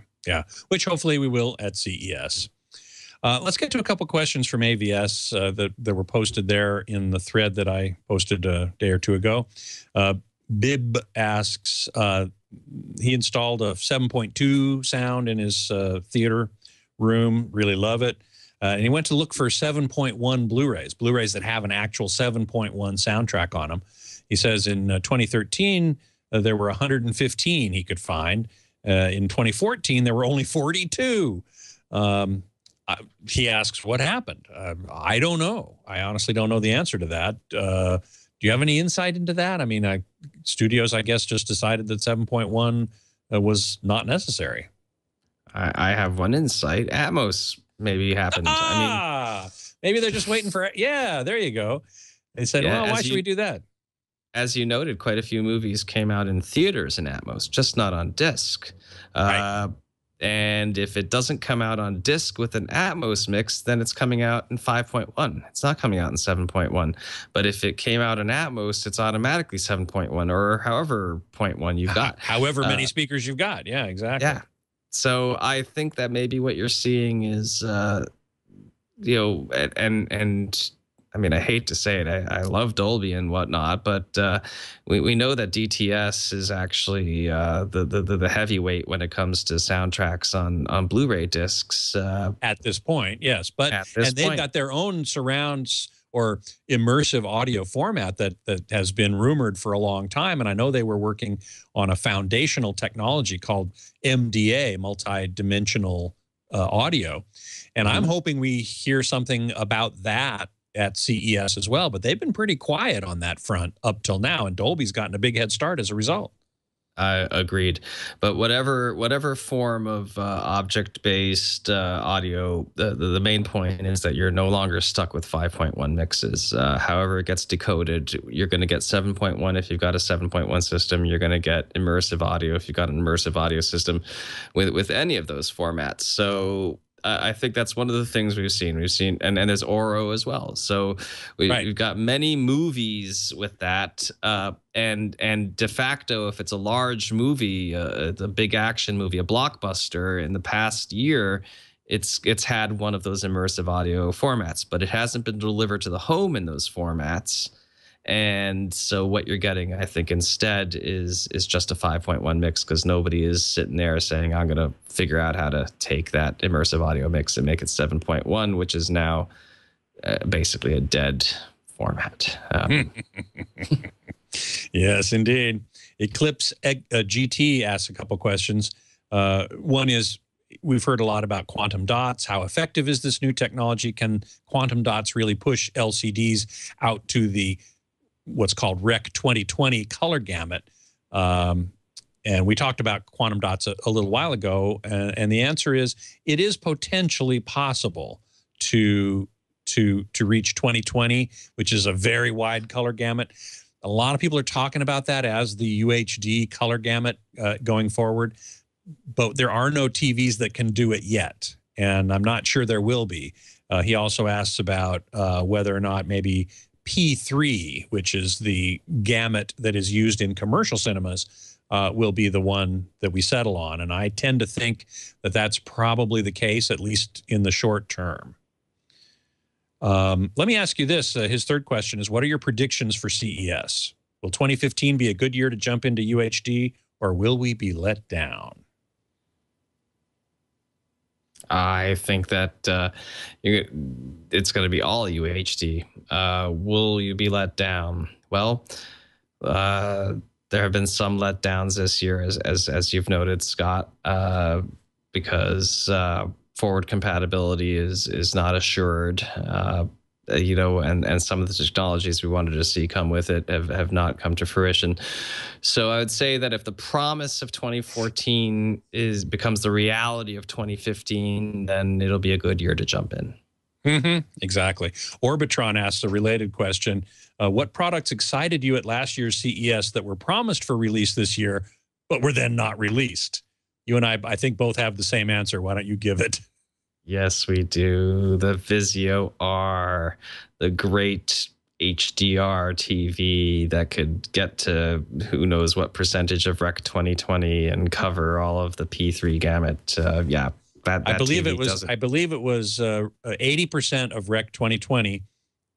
which hopefully we will at CES. Let's get to a couple questions from AVS that were posted there in the thread that I posted a day or two ago. Bib asks, he installed a 7.2 sound in his theater room, really love it. And he went to look for 7.1 Blu-rays that have an actual 7.1 soundtrack on them. He says in 2013, there were 115 he could find. In 2014, there were only 42. He asks, what happened? I don't know. I honestly don't know the answer to that. Do you have any insight into that? I mean, studios, I guess, just decided that 7.1 was not necessary. I have one insight. Atmos maybe happened. Maybe they're just waiting for, yeah, there you go. They said, Yeah, well, why should we do that? As you noted, quite a few movies came out in theaters in Atmos, just not on disc. Right. And if it doesn't come out on disc with an Atmos mix, then it's coming out in 5.1. It's not coming out in 7.1. But if it came out in Atmos, it's automatically 7.1 or however 0.1 you've got. However many speakers you've got. Yeah, exactly. Yeah. So I think that maybe what you're seeing is, you know, and I mean, I hate to say it, I love Dolby and whatnot, but we know that DTS is actually the heavyweight when it comes to soundtracks on Blu-ray discs. At this point, yes, but they've got their own surrounds or immersive audio format that has been rumored for a long time, and I know they were working on a foundational technology called MDA, multi-dimensional audio, and I'm hoping we hear something about that at CES as well, but they've been pretty quiet on that front up till now, and Dolby's gotten a big head start as a result. Agreed. But whatever form of object-based audio, the main point is that you're no longer stuck with 5.1 mixes. However it gets decoded, you're going to get 7.1 if you've got a 7.1 system. You're going to get immersive audio if you've got an immersive audio system with any of those formats. So I think that's one of the things we've seen, and there's Oro as well. So we've got many movies with that, and de facto, if it's a large movie, a big action movie, a blockbuster, in the past year, it's had one of those immersive audio formats, but it hasn't been delivered to the home in those formats. And so what you're getting, I think, instead is just a 5.1 mix, because nobody is sitting there saying, I'm going to figure out how to take that immersive audio mix and make it 7.1, which is now basically a dead format. Yes, indeed. Eclipse GT asks a couple questions. One is, we've heard a lot about quantum dots. How effective is this new technology? Can quantum dots really push LCDs out to the what's called Rec 2020 color gamut? And we talked about quantum dots a little while ago, and the answer is it is potentially possible to reach 2020, which is a very wide color gamut. A lot of people are talking about that as the UHD color gamut going forward, but there are no TVs that can do it yet, and I'm not sure there will be. He also asks about whether or not maybe P3, which is the gamut that is used in commercial cinemas, will be the one that we settle on. And I tend to think that that's probably the case, at least in the short term. Let me ask you this. His third question is, what are your predictions for CES? Will 2015 be a good year to jump into UHD, or will we be let down? I think that it's going to be all UHD. Will you be let down? Well, there have been some letdowns this year, as you've noted, Scott, because forward compatibility is not assured. You know, and some of the technologies we wanted to see come with it have not come to fruition. So I would say that if the promise of 2014 becomes the reality of 2015, then it'll be a good year to jump in. Exactly. Orbitron asks a related question. What products excited you at last year's CES that were promised for release this year, but were then not released? You and I think, both have the same answer. Why don't you give it? Yes, we do. The Vizio R, the great HDR TV that could get to who knows what percentage of Rec 2020 and cover all of the P3 gamut. Yeah, that I believe TV it was. I believe it was 80% of Rec 2020,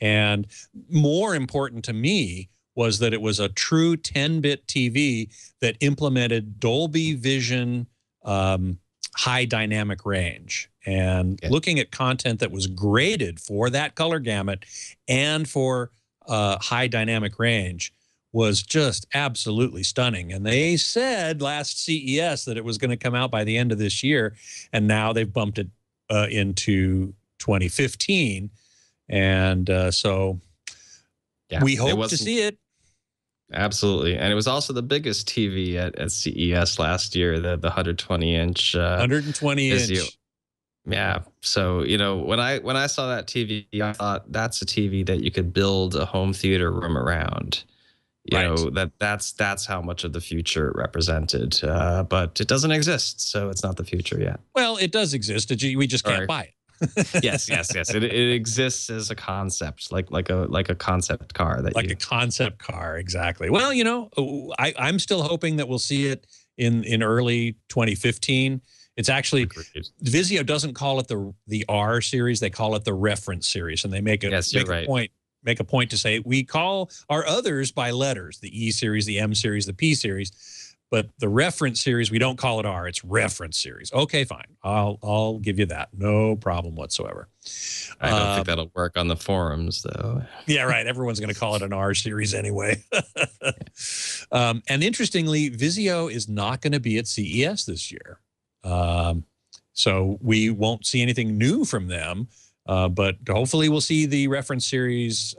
and more important to me was that it was a true 10-bit TV that implemented Dolby Vision high dynamic range. And looking at content that was graded for that color gamut and for high dynamic range was just absolutely stunning. And they said last CES that it was going to come out by the end of this year, and now they've bumped it into 2015. And so we hope to see it. Absolutely. And it was also the biggest TV at CES last year, the 120-inch. 120-inch. Yeah. So, you know, when I saw that TV, I thought that's a TV that you could build a home theater room around. You know, that's how much of the future it represented. But it doesn't exist, so it's not the future yet. Well, it does exist. We just can't buy it. Yes. It exists as a concept, like a concept car a concept car, exactly. Well, you know, I'm still hoping that we'll see it in early 2015. It's actually Vizio doesn't call it the R series; they call it the reference series, and they make a point to say we call our others by letters: the E series, the M series, the P series. But the reference series, we don't call it R, it's reference series. Okay, fine. I'll give you that. No problem whatsoever. I don't think that'll work on the forums, though. Yeah, right. Everyone's going to call it an R series anyway. And interestingly, Vizio is not going to be at CES this year. So we won't see anything new from them. But hopefully we'll see the reference series,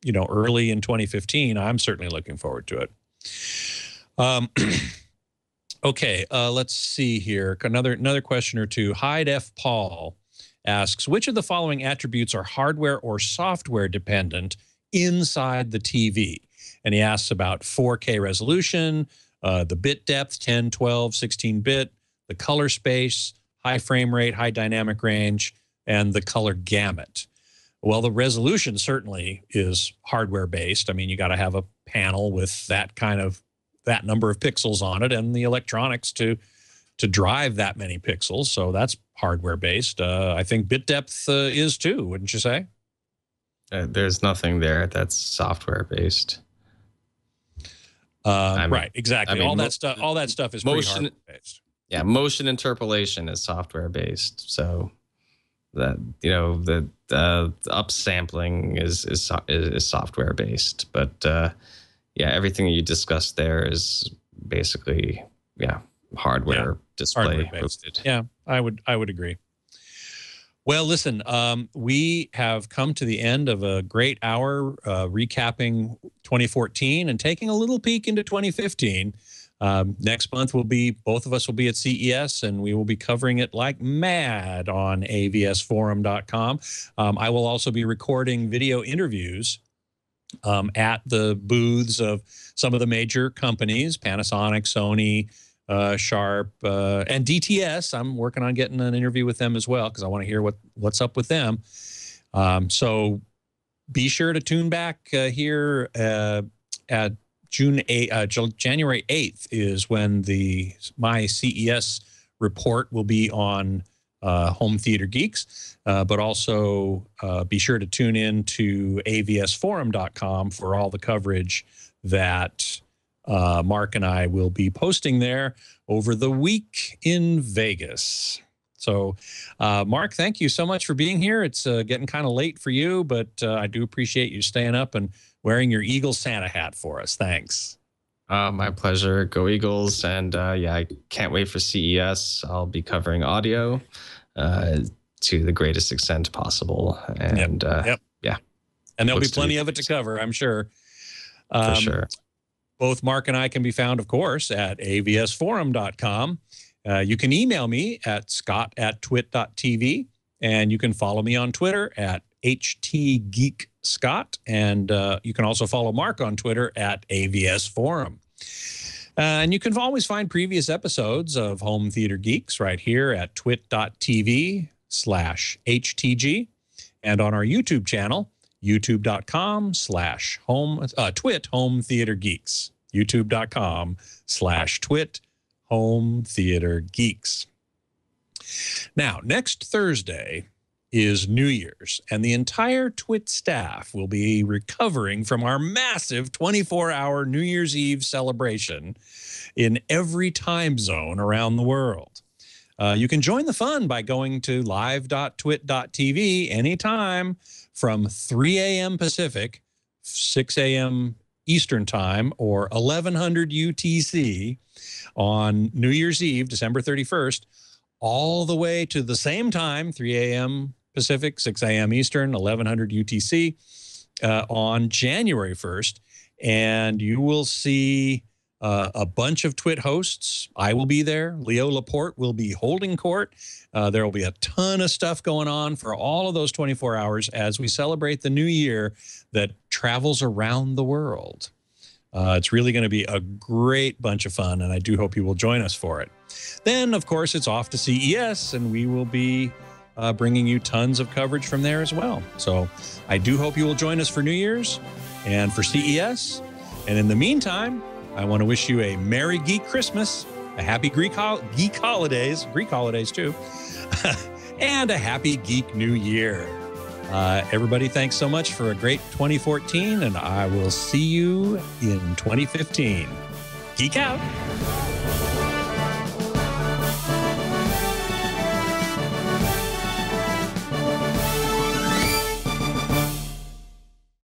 you know, early in 2015. I'm certainly looking forward to it. Okay, let's see here. Another question or two. Hyde F. Paul asks, which of the following attributes are hardware or software dependent inside the TV? And he asks about 4K resolution, the bit depth, 10, 12, 16-bit, the color space, high frame rate, high dynamic range, and the color gamut. Well, the resolution certainly is hardware-based. I mean, you got to have a panel with that number of pixels on it and the electronics to drive that many pixels. So that's hardware based. I think bit depth is too, wouldn't you say? There's nothing there that's software based. Right, exactly. All that stuff is hardware based. Yeah, motion interpolation is software based. So that, you know, the upsampling is software based, but yeah, everything you discussed there is basically, hardware display hosted. Yeah, I would agree. Well, listen, we have come to the end of a great hour recapping 2014 and taking a little peek into 2015. Next month both of us will be at CES, and we will be covering it like mad on avsforum.com. I will also be recording video interviews at the booths of some of the major companies, Panasonic, Sony, Sharp, and DTS. I'm working on getting an interview with them as well because I want to hear what's up with them. So be sure to tune back here at January 8th is when my CES report will be on Home Theater Geeks, but also be sure to tune in to avsforum.com for all the coverage that Mark and I will be posting there over the week in Vegas. So, Mark, thank you so much for being here. It's getting kind of late for you, but I do appreciate you staying up and wearing your Eagles Santa hat for us. Thanks. My pleasure. Go Eagles. And I can't wait for CES. I'll be covering audio to the greatest extent possible. And yeah. And there'll be plenty of it to cover, I'm sure. For sure. Both Mark and I can be found, of course, at avsforum.com. You can email me at scott@twit.tv, and you can follow me on Twitter at htgeekscott, and you can also follow Mark on Twitter at avsforum. And you can always find previous episodes of Home Theater Geeks right here at twit.tv/HTG, and on our YouTube channel, youtube.com/twit Home Theater Geeks, youtube.com/twit Home Theater Geeks. Now, next Thursday is New Year's, and the entire TWIT staff will be recovering from our massive 24-hour New Year's Eve celebration in every time zone around the world. You can join the fun by going to live.twit.tv anytime from 3 a.m. Pacific, 6 a.m. Eastern Time, or 1100 UTC on New Year's Eve, December 31st, all the way to the same time, 3 a.m. Pacific, 6 a.m. Eastern, 1100 UTC on January 1st. And you will see a bunch of TWiT hosts. I will be there. Leo Laporte will be holding court. There will be a ton of stuff going on for all of those 24 hours as we celebrate the new year that travels around the world. It's really going to be a great bunch of fun, and I do hope you will join us for it. Then, of course, it's off to CES, and we will be bringing you tons of coverage from there as well. So I do hope you will join us for New Year's and for CES. And in the meantime, I want to wish you a Merry Geek Christmas, a happy Geek holidays, Greek holidays too, and a happy Geek New Year. Everybody, thanks so much for a great 2014, and I will see you in 2015. Geek out.